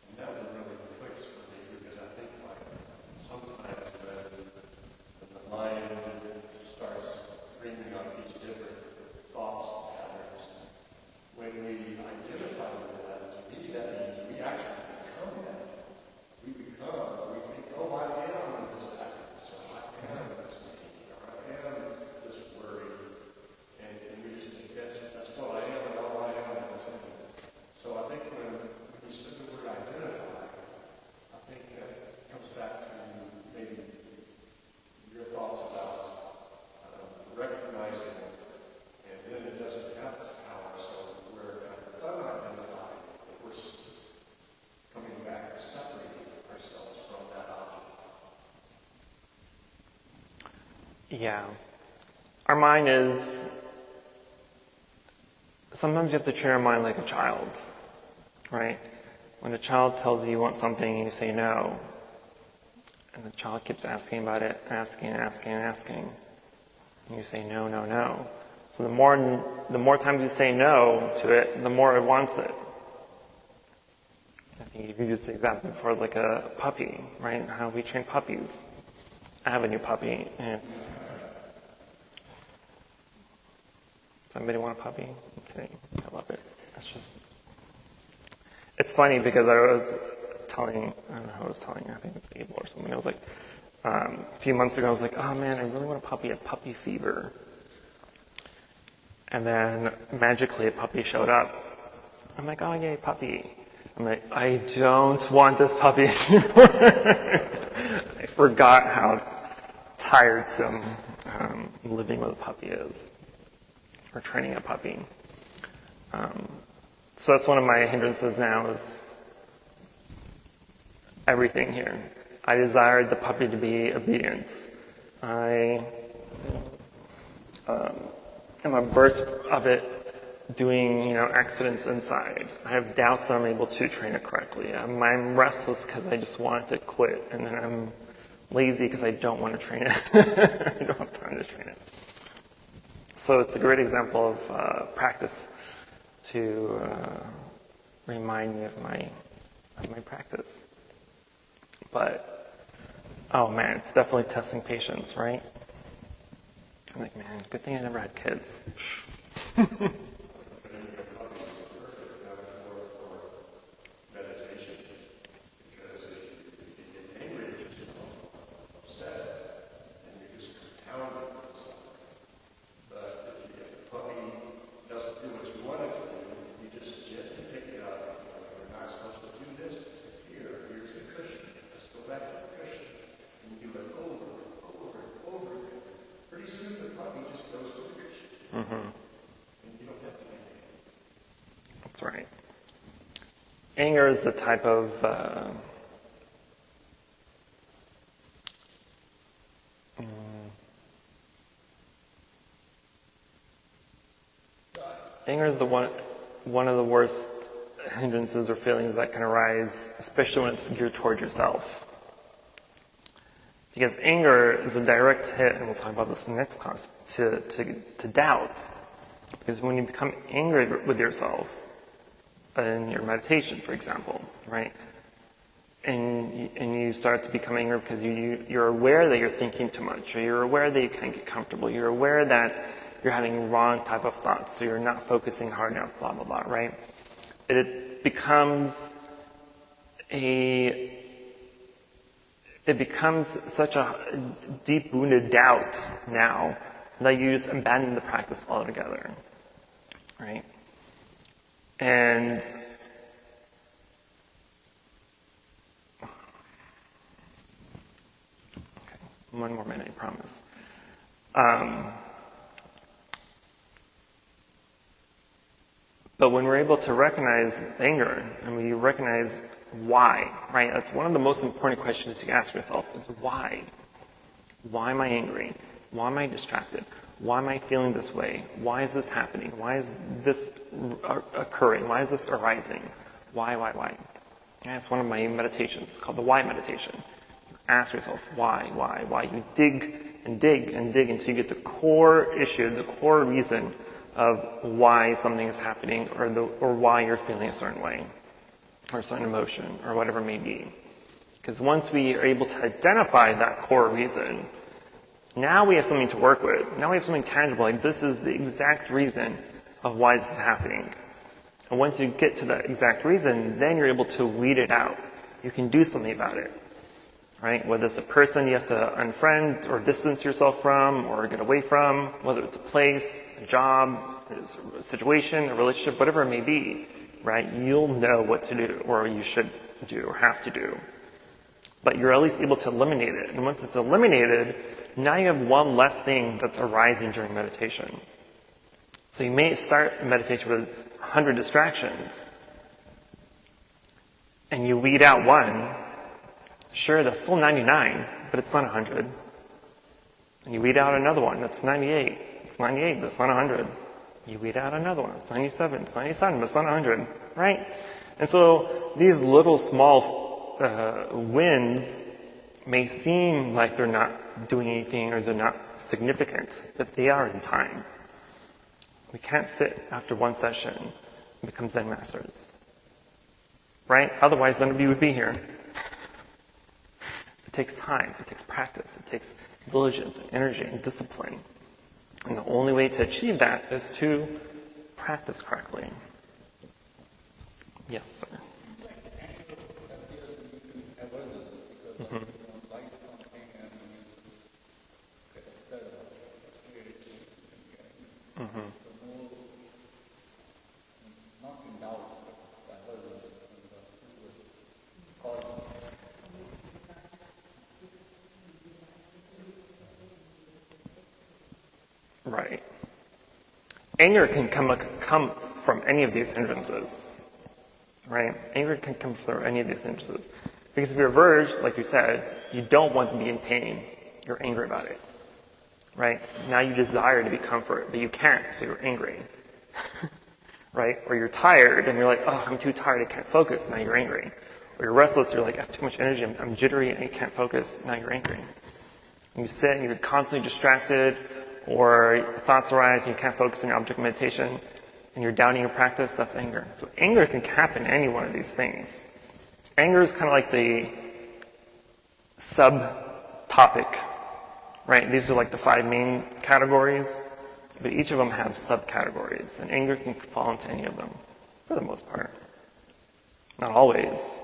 And that one really clicks for me because I think like sometimes when the mind starts bringing up these different thoughts and patterns, when we identify with that, to me that means we actually become that. We think, oh, I am this happiness, or I am this pain, or I am this worry. And we just think that's what I am, and all I am is something. So I think when you said the word identify, I think that comes back to maybe your thoughts about recognizing it, and then it doesn't have its power, so we're unidentified. We're coming back to separating ourselves from that object. Yeah. Our mind is, sometimes you have to treat our mind like a child, right? When a child tells you want something and you say no, And the child keeps asking about it, asking. And you say no, no, no. So the more times you say no to it, the more it wants it. I think you've used the example before as like a puppy, right? How we train puppies. I have a new puppy, and it's... Somebody want a puppy? I'm kidding. I love it. It's funny because I was telling, I don't know who I was telling, I think it's Gable or something. I was like, a few months ago, I was like, oh man, I really want a puppy, a puppy fever. And then magically a puppy showed up. I'm like, oh yay, puppy. I'm like, I don't want this puppy anymore. I forgot how tiresome living with a puppy is, or training a puppy. So that's one of my hindrances now is everything here. I desired the puppy to be obedient. I am averse of it doing, accidents inside. I have doubts that I'm able to train it correctly. I'm restless because I just want to quit, and then I'm lazy because I don't want to train it. I don't have time to train it. So it's a great example of practice to remind me of my practice. But, oh man, it's definitely testing patience, right? I'm like, man, good thing I never had kids. That's right. Anger is a type of anger is one of the worst hindrances or feelings that can arise, especially when it's geared toward yourself. Because anger is a direct hit, and we'll talk about this in the next class, to doubt. Because when you become angry with yourself, in your meditation, for example, right? And you start to become angry because you're aware that you're thinking too much, or you're aware that you can't get comfortable, you're aware that you're having wrong type of thoughts, so you're not focusing hard enough, blah, blah, blah, right? It becomes such a deep-wounded doubt now that you just abandon the practice altogether, right? And okay, one more minute, I promise. But when we're able to recognize anger and we recognize why, right? That's one of the most important questions you ask yourself is why? Why am I angry? Why am I distracted? Why am I feeling this way? Why is this happening? Why is this occurring? Why is this arising? Why? And it's one of my meditations. It's called the why meditation. You ask yourself why. You dig and dig and dig until you get the core issue, the core reason of why something is happening or why you're feeling a certain way or a certain emotion or whatever it may be. Because once we are able to identify that core reason, now we have something to work with. Now we have something tangible, like this is the exact reason of why this is happening. And once you get to that exact reason, then you're able to weed it out. You can do something about it, right? Whether it's a person you have to unfriend or distance yourself from or get away from, whether it's a place, a job, a situation, a relationship, whatever it may be, right? You'll know what to do or you should do or have to do. But you're at least able to eliminate it. And once it's eliminated, now you have one less thing that's arising during meditation. So you may start meditation with 100 distractions, and you weed out one. Sure, that's still 99, but it's not 100. And you weed out another one, that's 98. It's 98, but it's not 100. You weed out another one, it's 97. It's 97, but it's not 100, right? And so these little small wins may seem like they're not doing anything or they're not significant, but they are in time. We can't sit after one session and become Zen masters. Right? Otherwise, none of you would be here. It takes time, it takes practice, it takes diligence and energy and discipline. And the only way to achieve that is to practice correctly. Yes, sir. Mm-hmm. Mm-hmm. Right. Anger can come from any of these hindrances. Right? Anger can come from any of these hindrances. Because if you're verged, like you said, you don't want to be in pain. You're angry about it. Right? Now you desire to be comfort, but you can't, so you're angry. Right? Or you're tired, and you're like, oh, I'm too tired, I can't focus. Now you're angry. Or you're restless, you're like, I have too much energy, I'm jittery, and you can't focus. Now you're angry. And you sit, and you're constantly distracted, or your thoughts arise, and you can't focus on your object meditation, and you're doubting your practice, that's anger. So anger can happen in any one of these things. Anger is kind of like the subtopic, right? These are like the 5 main categories, but each of them have subcategories, and anger can fall into any of them, for the most part. Not always,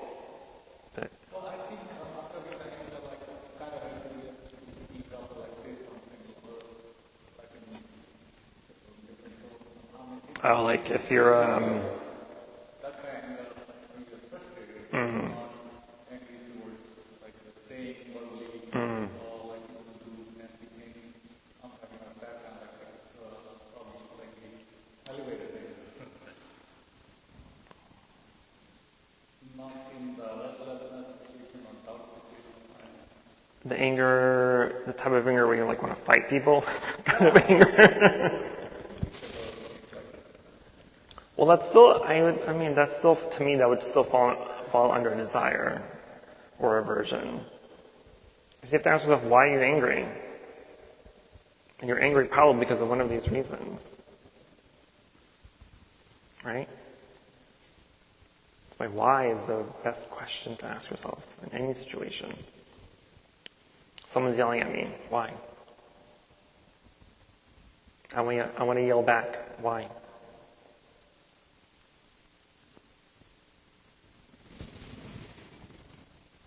but... Well, I think after we kind of speak up, say something, or Oh, like if you're, that kind of when you're frustrated, angry towards saying verbally, or people do nasty things, I'm talking about that kind of probably the elevated thing. Not in the restlessness situation or doubt situation. the anger, the type of anger where you want to fight people, kind of anger. Well, that's still, that's still, to me, that would still fall under a desire or aversion. Because you have to ask yourself, why are you angry? And you're angry probably because of one of these reasons. Right? That's why is the best question to ask yourself in any situation. Someone's yelling at me. Why? I want to yell back. Why?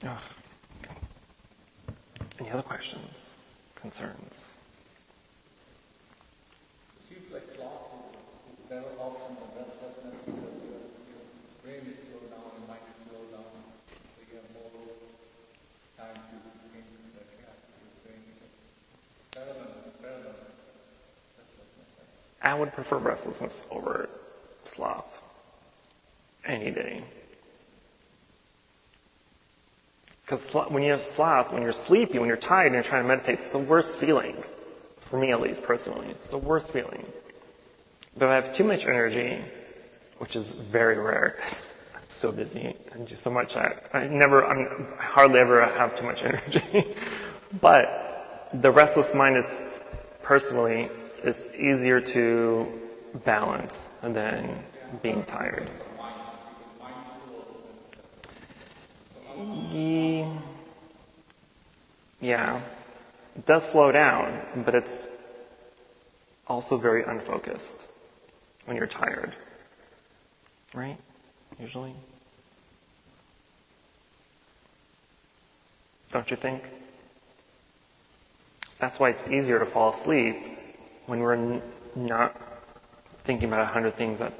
Okay. Any other questions? Concerns? It seems like sloth is better option than restlessness because your brain is slowed down, your mind is slowed down, so you have more time to think that you have to think. Better than restlessness. I would prefer restlessness over sloth any day. Because when you have sloth, when you're sleepy, when you're tired, and you're trying to meditate, it's the worst feeling. For me, at least, personally. It's the worst feeling. But if I have too much energy, which is very rare, because I'm so busy and do so much, I hardly ever have too much energy. But the restless mind is, personally, is easier to balance than being tired. Yeah, it does slow down, but it's also very unfocused when you're tired, right? Usually. Don't you think? That's why it's easier to fall asleep when we're not thinking about 100 things at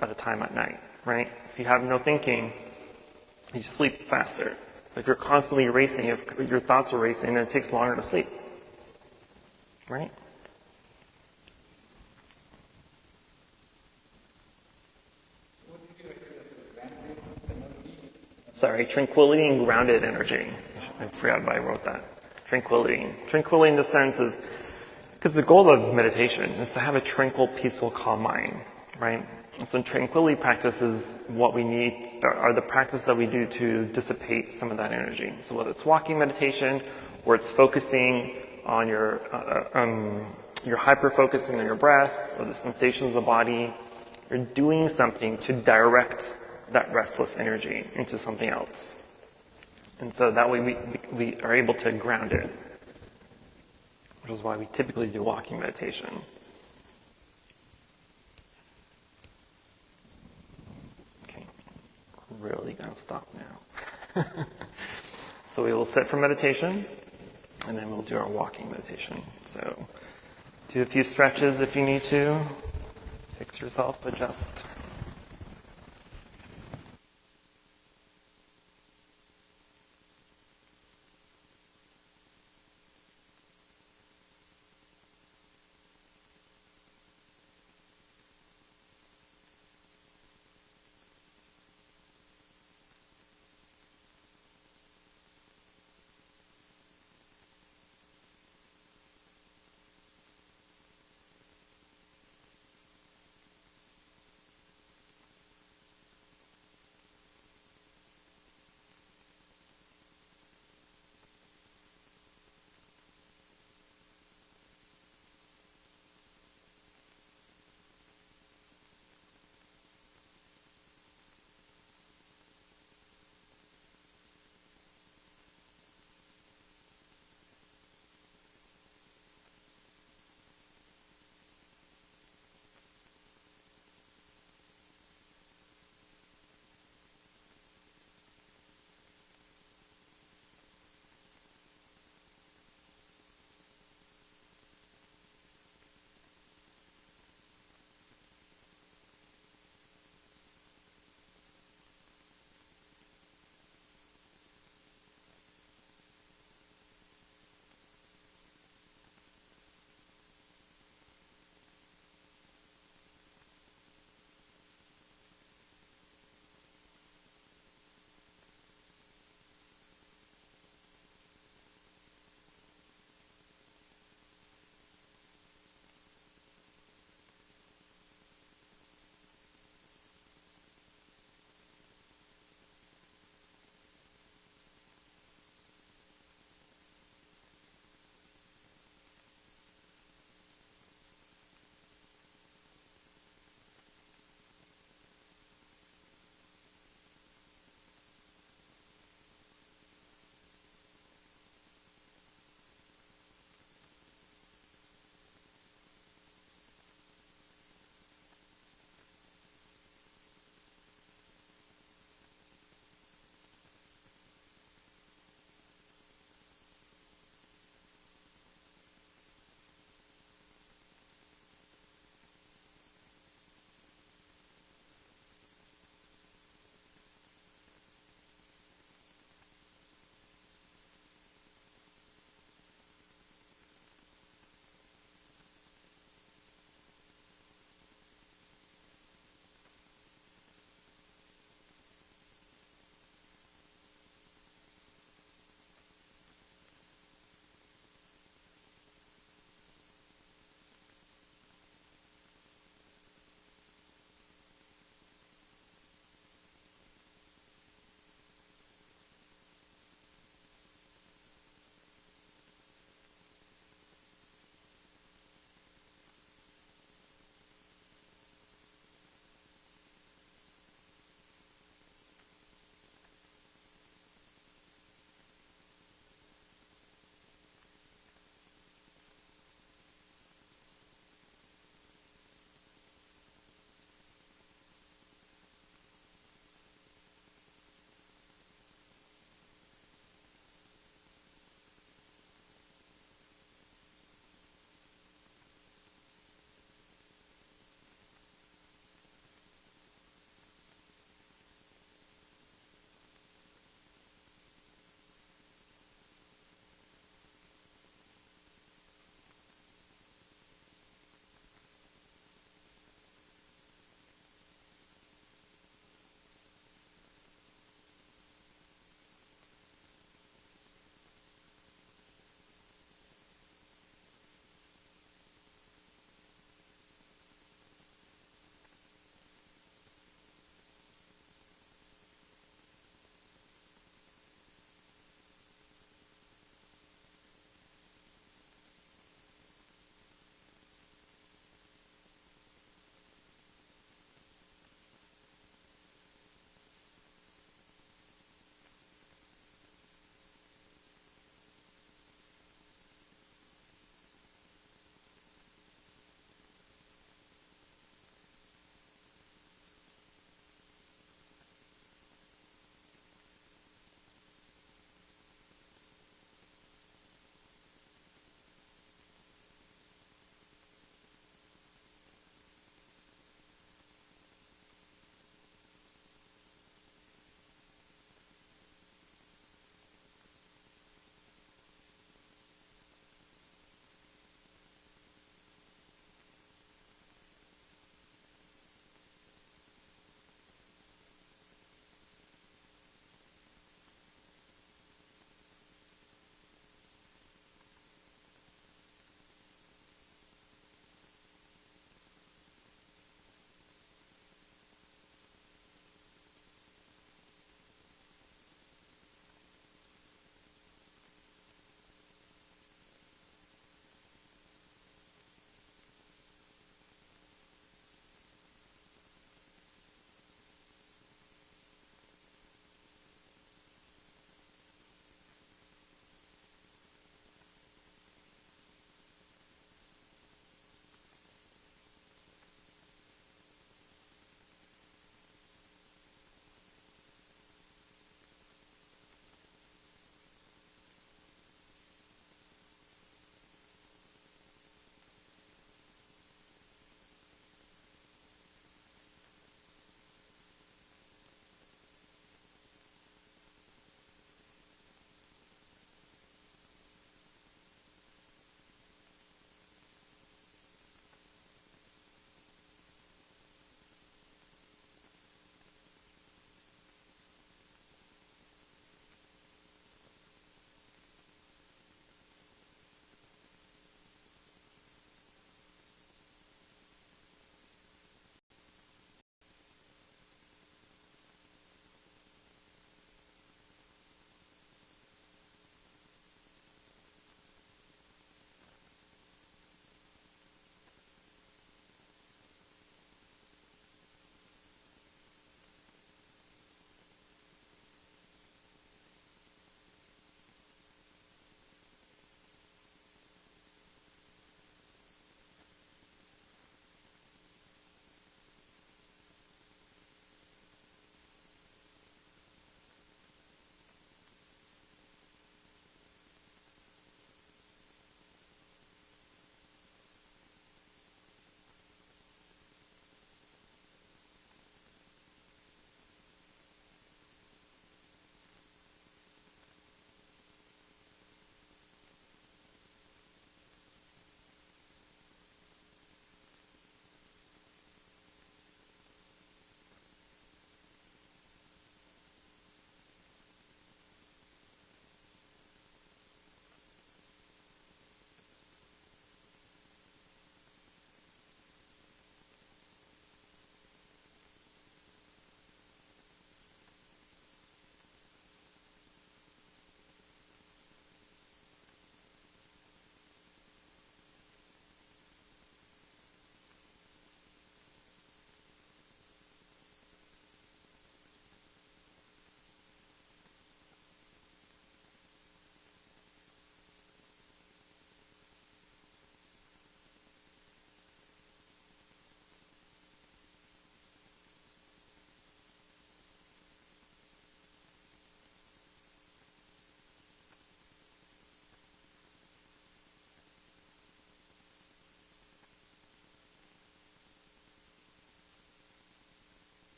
a time at night, right? If you have no thinking, you sleep faster. If you're constantly racing, if your thoughts are racing, then it takes longer to sleep. Right? Sorry, tranquility and grounded energy. I forgot why I wrote that. Tranquility. Tranquility in the sense is, because the goal of meditation is to have a tranquil, peaceful, calm mind, right? And so tranquility practice is what we need, are the practice that we do to dissipate some of that energy. So whether it's walking meditation, or it's focusing on your hyper-focusing on your breath, or the sensations of the body, you're doing something to direct that restless energy into something else. And so that way we are able to ground it, which is why we typically do walking meditation. Okay, really gonna stop now. So we will sit for meditation, and then we'll do our walking meditation. So do a few stretches if you need to. Fix yourself, adjust.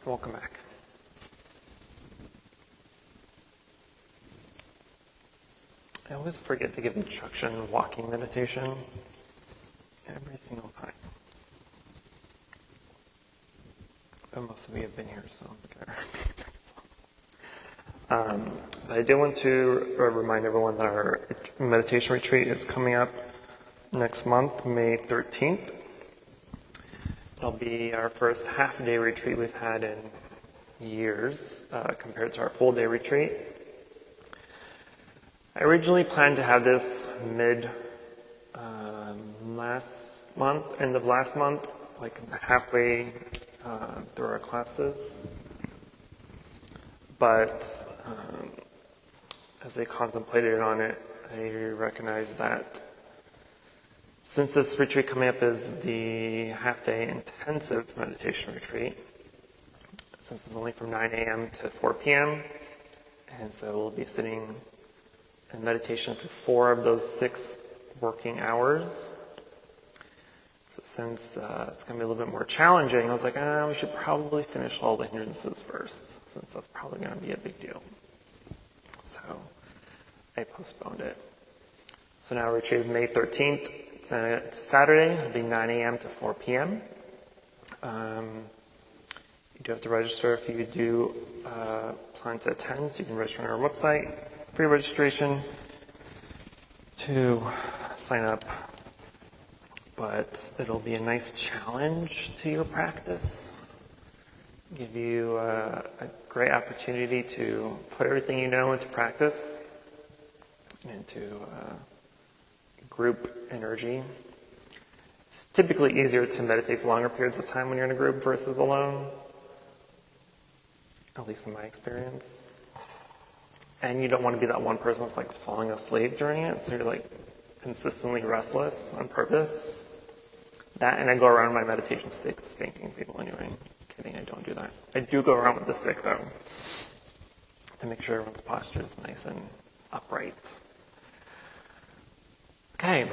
Welcome back. I always forget to give instruction in walking meditation every single time. But most of you have been here, so but I did want to remind everyone that our meditation retreat is coming up next month, May 13th. It'll be our first half-day retreat we've had in years compared to our full-day retreat. I originally planned to have this last month, end of last month, like halfway through our classes. But as I contemplated on it, I recognized that since this retreat coming up is the half-day intensive meditation retreat, since it's only from 9 a.m. to 4 p.m., and so we'll be sitting in meditation for 4 of those 6 working hours. So since it's going to be a little bit more challenging, I was like, we should probably finish all the hindrances first, since that's probably going to be a big deal. So I postponed it. So now retreat May 13th. It's a Saturday. It'll be 9 a.m. to 4 p.m. You do have to register if you do plan to attend. So you can register on our website, free registration to sign up. But it'll be a nice challenge to your practice. Give you a great opportunity to put everything you know into practice, into group energy. It's typically easier to meditate for longer periods of time when you're in a group versus alone, at least in my experience. And you don't want to be that one person that's like falling asleep during it, so you're like consistently restless on purpose. That, and I go around my meditation stick spanking people anyway. Kidding, I don't do that. I do go around with the stick though, to make sure everyone's posture is nice and upright. Okay.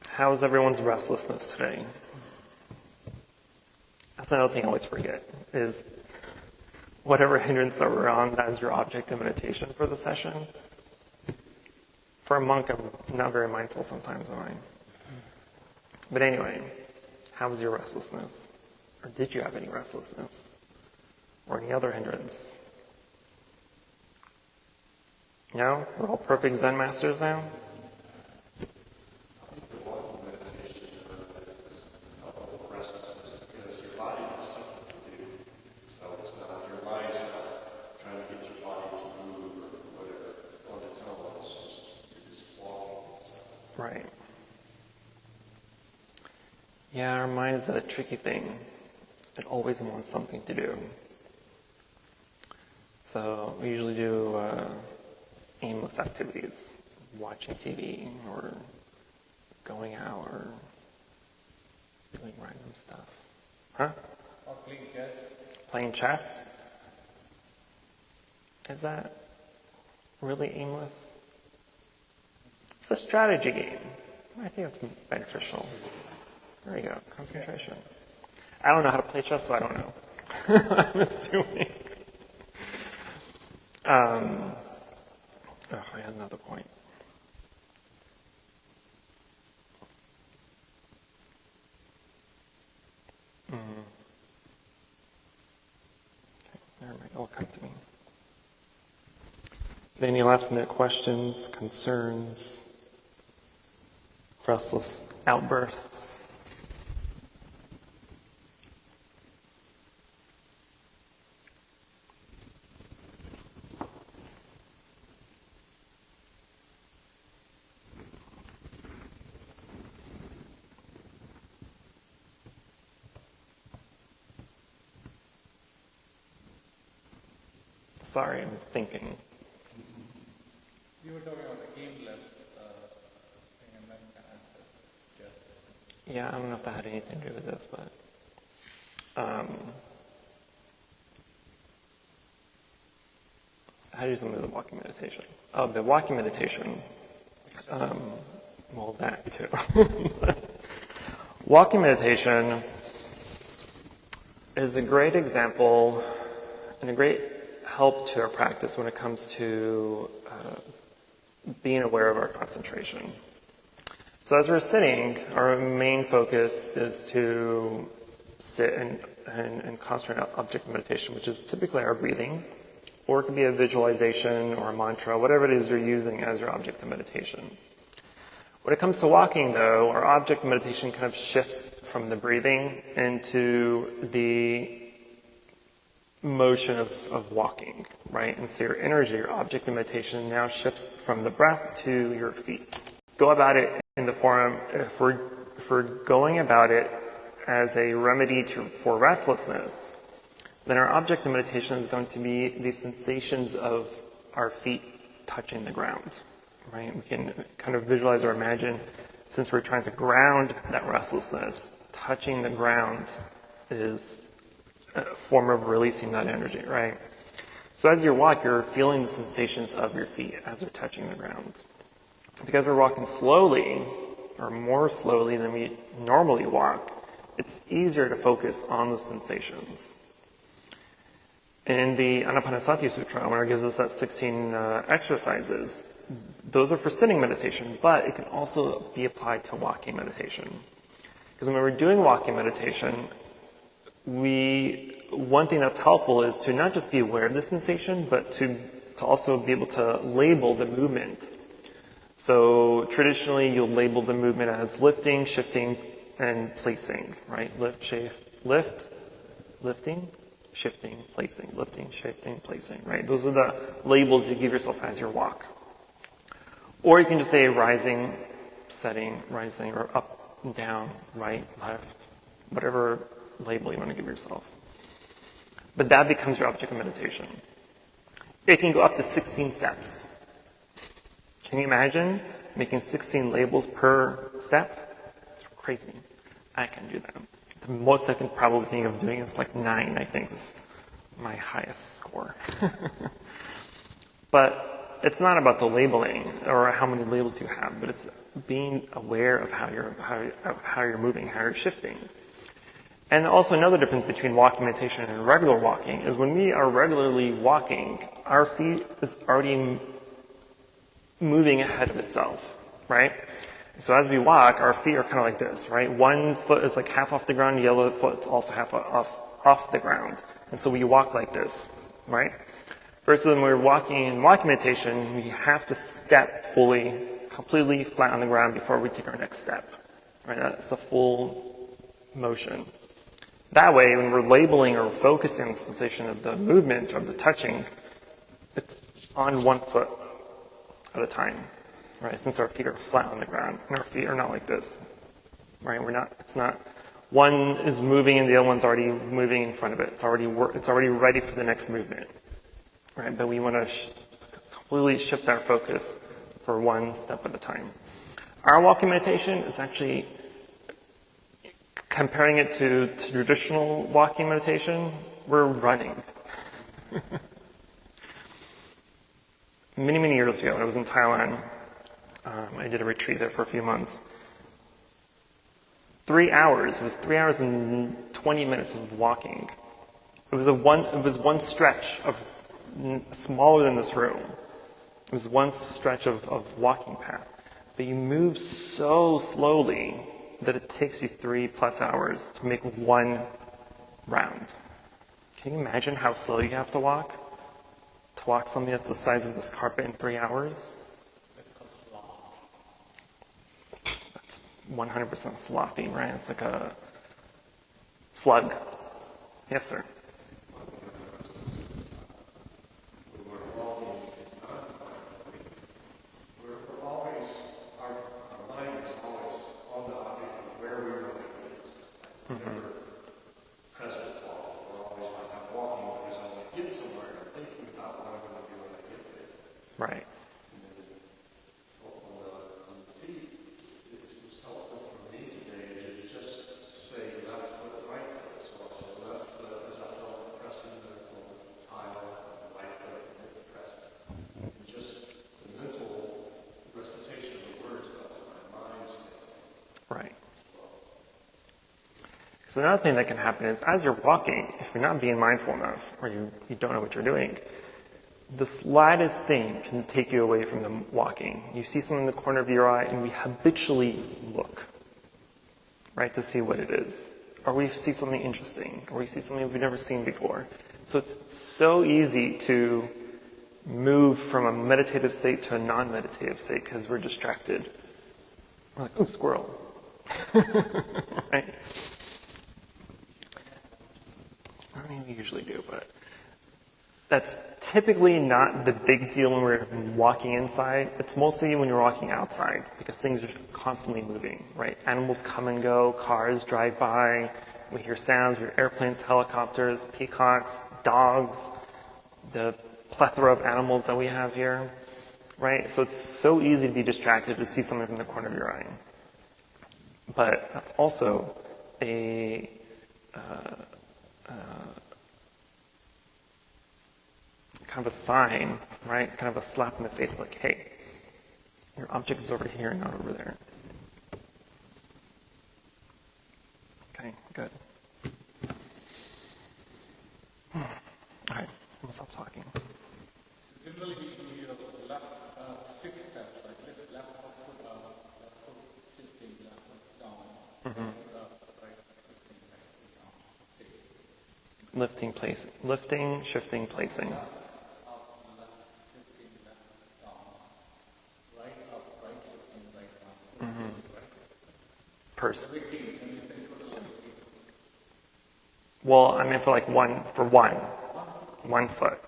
How's everyone's restlessness today? That's another thing I always forget, is whatever hindrance that we're on, that is your object of meditation for the session. For a monk, I'm not very mindful sometimes, am I? But anyway, how was your restlessness? Or did you have any restlessness? Or any other hindrance? No? We're all perfect Zen masters now? Right. Yeah, our mind is a tricky thing. It always wants something to do. So we usually do aimless activities, watching TV or going out or doing random stuff. Huh? Or playing chess. Playing chess? Is that really aimless? It's a strategy game. I think it's beneficial. There you go, concentration. I don't know how to play chess, so I don't know. I'm assuming. I had another point. Okay, never mind, it'll come to me. Any last minute questions, concerns, restless outbursts? Sorry, I'm thinking. You were talking about the aimless thing, and then answer. Yeah, I don't know if that had anything to do with this, but how do you do something with the walking meditation? Oh, the walking meditation. Well, that too. Walking meditation, is a great example and a great help to our practice when it comes to being aware of our concentration. So as we're sitting, our main focus is to sit and concentrate on object meditation, which is typically our breathing, or it could be a visualization or a mantra, whatever it is you're using as your object of meditation. When it comes to walking, though, our object of meditation kind of shifts from the breathing into the motion of walking, right? And so your energy, your object of meditation now shifts from the breath to your feet. Go about it in the form, if we're going about it as a remedy for restlessness, then our object of meditation is going to be the sensations of our feet touching the ground, right? We can kind of visualize or imagine, since we're trying to ground that restlessness, touching the ground is a form of releasing that energy, right? So as you walk, you're feeling the sensations of your feet as they're touching the ground. Because we're walking slowly, or more slowly than we normally walk, it's easier to focus on those sensations. In the Anapanasati Sutra, where it gives us that 16 exercises, those are for sitting meditation, but it can also be applied to walking meditation. Because when we're doing walking meditation, one thing that's helpful is to not just be aware of the sensation, but to also be able to label the movement. So traditionally, you'll label the movement as lifting, shifting, and placing, right? Lifting, shifting, placing, lifting, shifting, placing, right? Those are the labels you give yourself as your walk. Or you can just say rising, setting, rising, or up, down, right, left, whatever label you want to give yourself. But that becomes your object of meditation. It can go up to 16 steps. Can you imagine making 16 labels per step? It's crazy. I can do that. The most I can probably think of doing is like 9, I think, was my highest score. But it's not about the labeling or how many labels you have, but it's being aware of how you're moving, how you're shifting. And also another difference between walking meditation and regular walking is when we are regularly walking, our feet is already moving ahead of itself, right? So as we walk, our feet are kind of like this, right? One foot is like half off the ground, the other foot is also half off the ground. And so we walk like this, right? Versus when we're walking in walking meditation, we have to step fully, completely flat on the ground before we take our next step, right? That's the full motion. That way, when we're labeling or focusing on the sensation of the movement, of the touching, it's on one foot at a time, right? Since our feet are flat on the ground, and our feet are not like this, right? It's not, one is moving and the other one's already moving in front of it. It's already ready for the next movement, right? But we want to completely shift our focus for one step at a time. Our walking meditation is actually, comparing it to traditional walking meditation, we're running. Many, many years ago, I was in Thailand. I did a retreat there for a few months. 3 hours. It was 3 hours and 20 minutes of walking. It was one stretch of smaller than this room. It was one stretch of walking path. But you move so slowly that it takes you 3+ hours to make one round. Can you imagine how slow you have to walk? To walk something that's the size of this carpet in 3 hours? That's 100% slothy, right? It's like a slug. Yes, sir. Right. It's helpful for me today to just say left foot, right foot. So I say left foot as I felt pressing the tile, and right foot pressed. And just the mental recitation of the words that my mind's Right. So another thing that can happen is as you're walking, if you're not being mindful enough, or you don't know what you're doing, the slightest thing can take you away from the walking. You see something in the corner of your eye, and we habitually look, right, to see what it is. Or we see something interesting, or we see something we've never seen before. So it's so easy to move from a meditative state to a non-meditative state because we're distracted. We're like, ooh, squirrel. Right? I mean, we usually do, but that's typically not the big deal when we're walking inside. It's mostly when you're walking outside because things are constantly moving, right? Animals come and go, cars drive by, we hear sounds, we hear airplanes, helicopters, peacocks, dogs, the plethora of animals that we have here, right? So it's so easy to be distracted to see something from the corner of your eye. But that's also a kind of a sign, right? Kind of a slap in the face, like, hey, your object is over here, not over there. Okay, good. All right, I'm gonna stop talking. Generally, we need a left 6 steps, like left foot shifting, left foot down, right shifting, down, 6. Lifting, shifting, placing. Up, left shifting, left down, right up, right shifting, right down. Well, I mean for like one foot.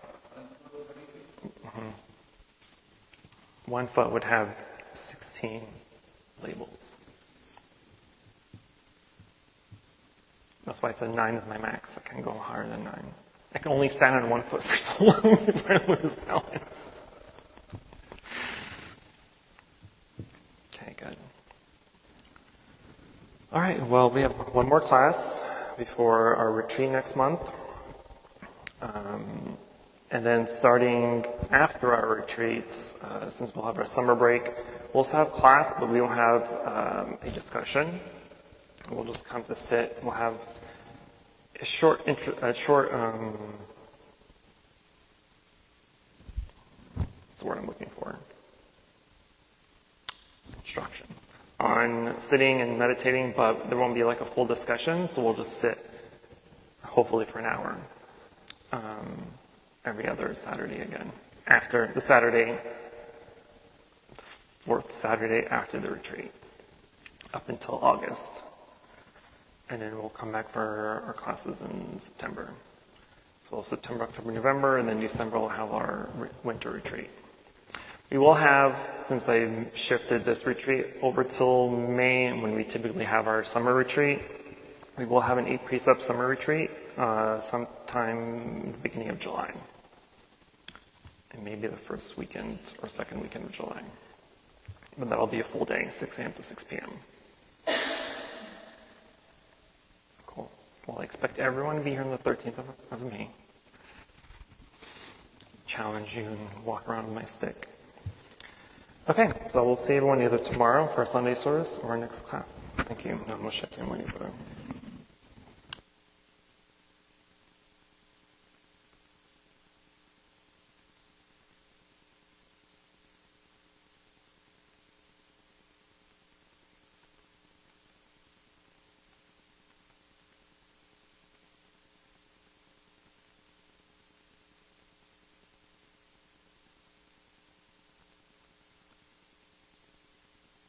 1 foot would have 16 labels. That's why I said 9 is my max. I can't go higher than 9. I can only stand on 1 foot for so long before I lose balance. Okay, good. All right, well, we have one more class before our retreat next month. And then starting after our retreats, since we'll have our summer break, we'll also have class, but we won't have a discussion. We'll just come to sit. We'll have a short what's the word I'm looking for? Instruction on sitting and meditating, but there won't be like a full discussion, so we'll just sit, hopefully for an hour, every other Saturday again. After the Saturday, the 4th Saturday after the retreat, up until August. And then we'll come back for our classes in September. So we'll September, October, November, and then December we'll have our winter retreat. We will have, since I shifted this retreat over till May, when we typically have our summer retreat, we will have an 8 precept summer retreat sometime the beginning of July. And maybe the first weekend or second weekend of July. But that'll be a full day, 6 a.m. to 6 p.m. Cool. Well, I expect everyone to be here on the 13th of May. Challenge you and walk around with my stick. Okay, so we'll see everyone either tomorrow for our Sunday service or our next class. Thank you. No, I'm going to shut your money, brother.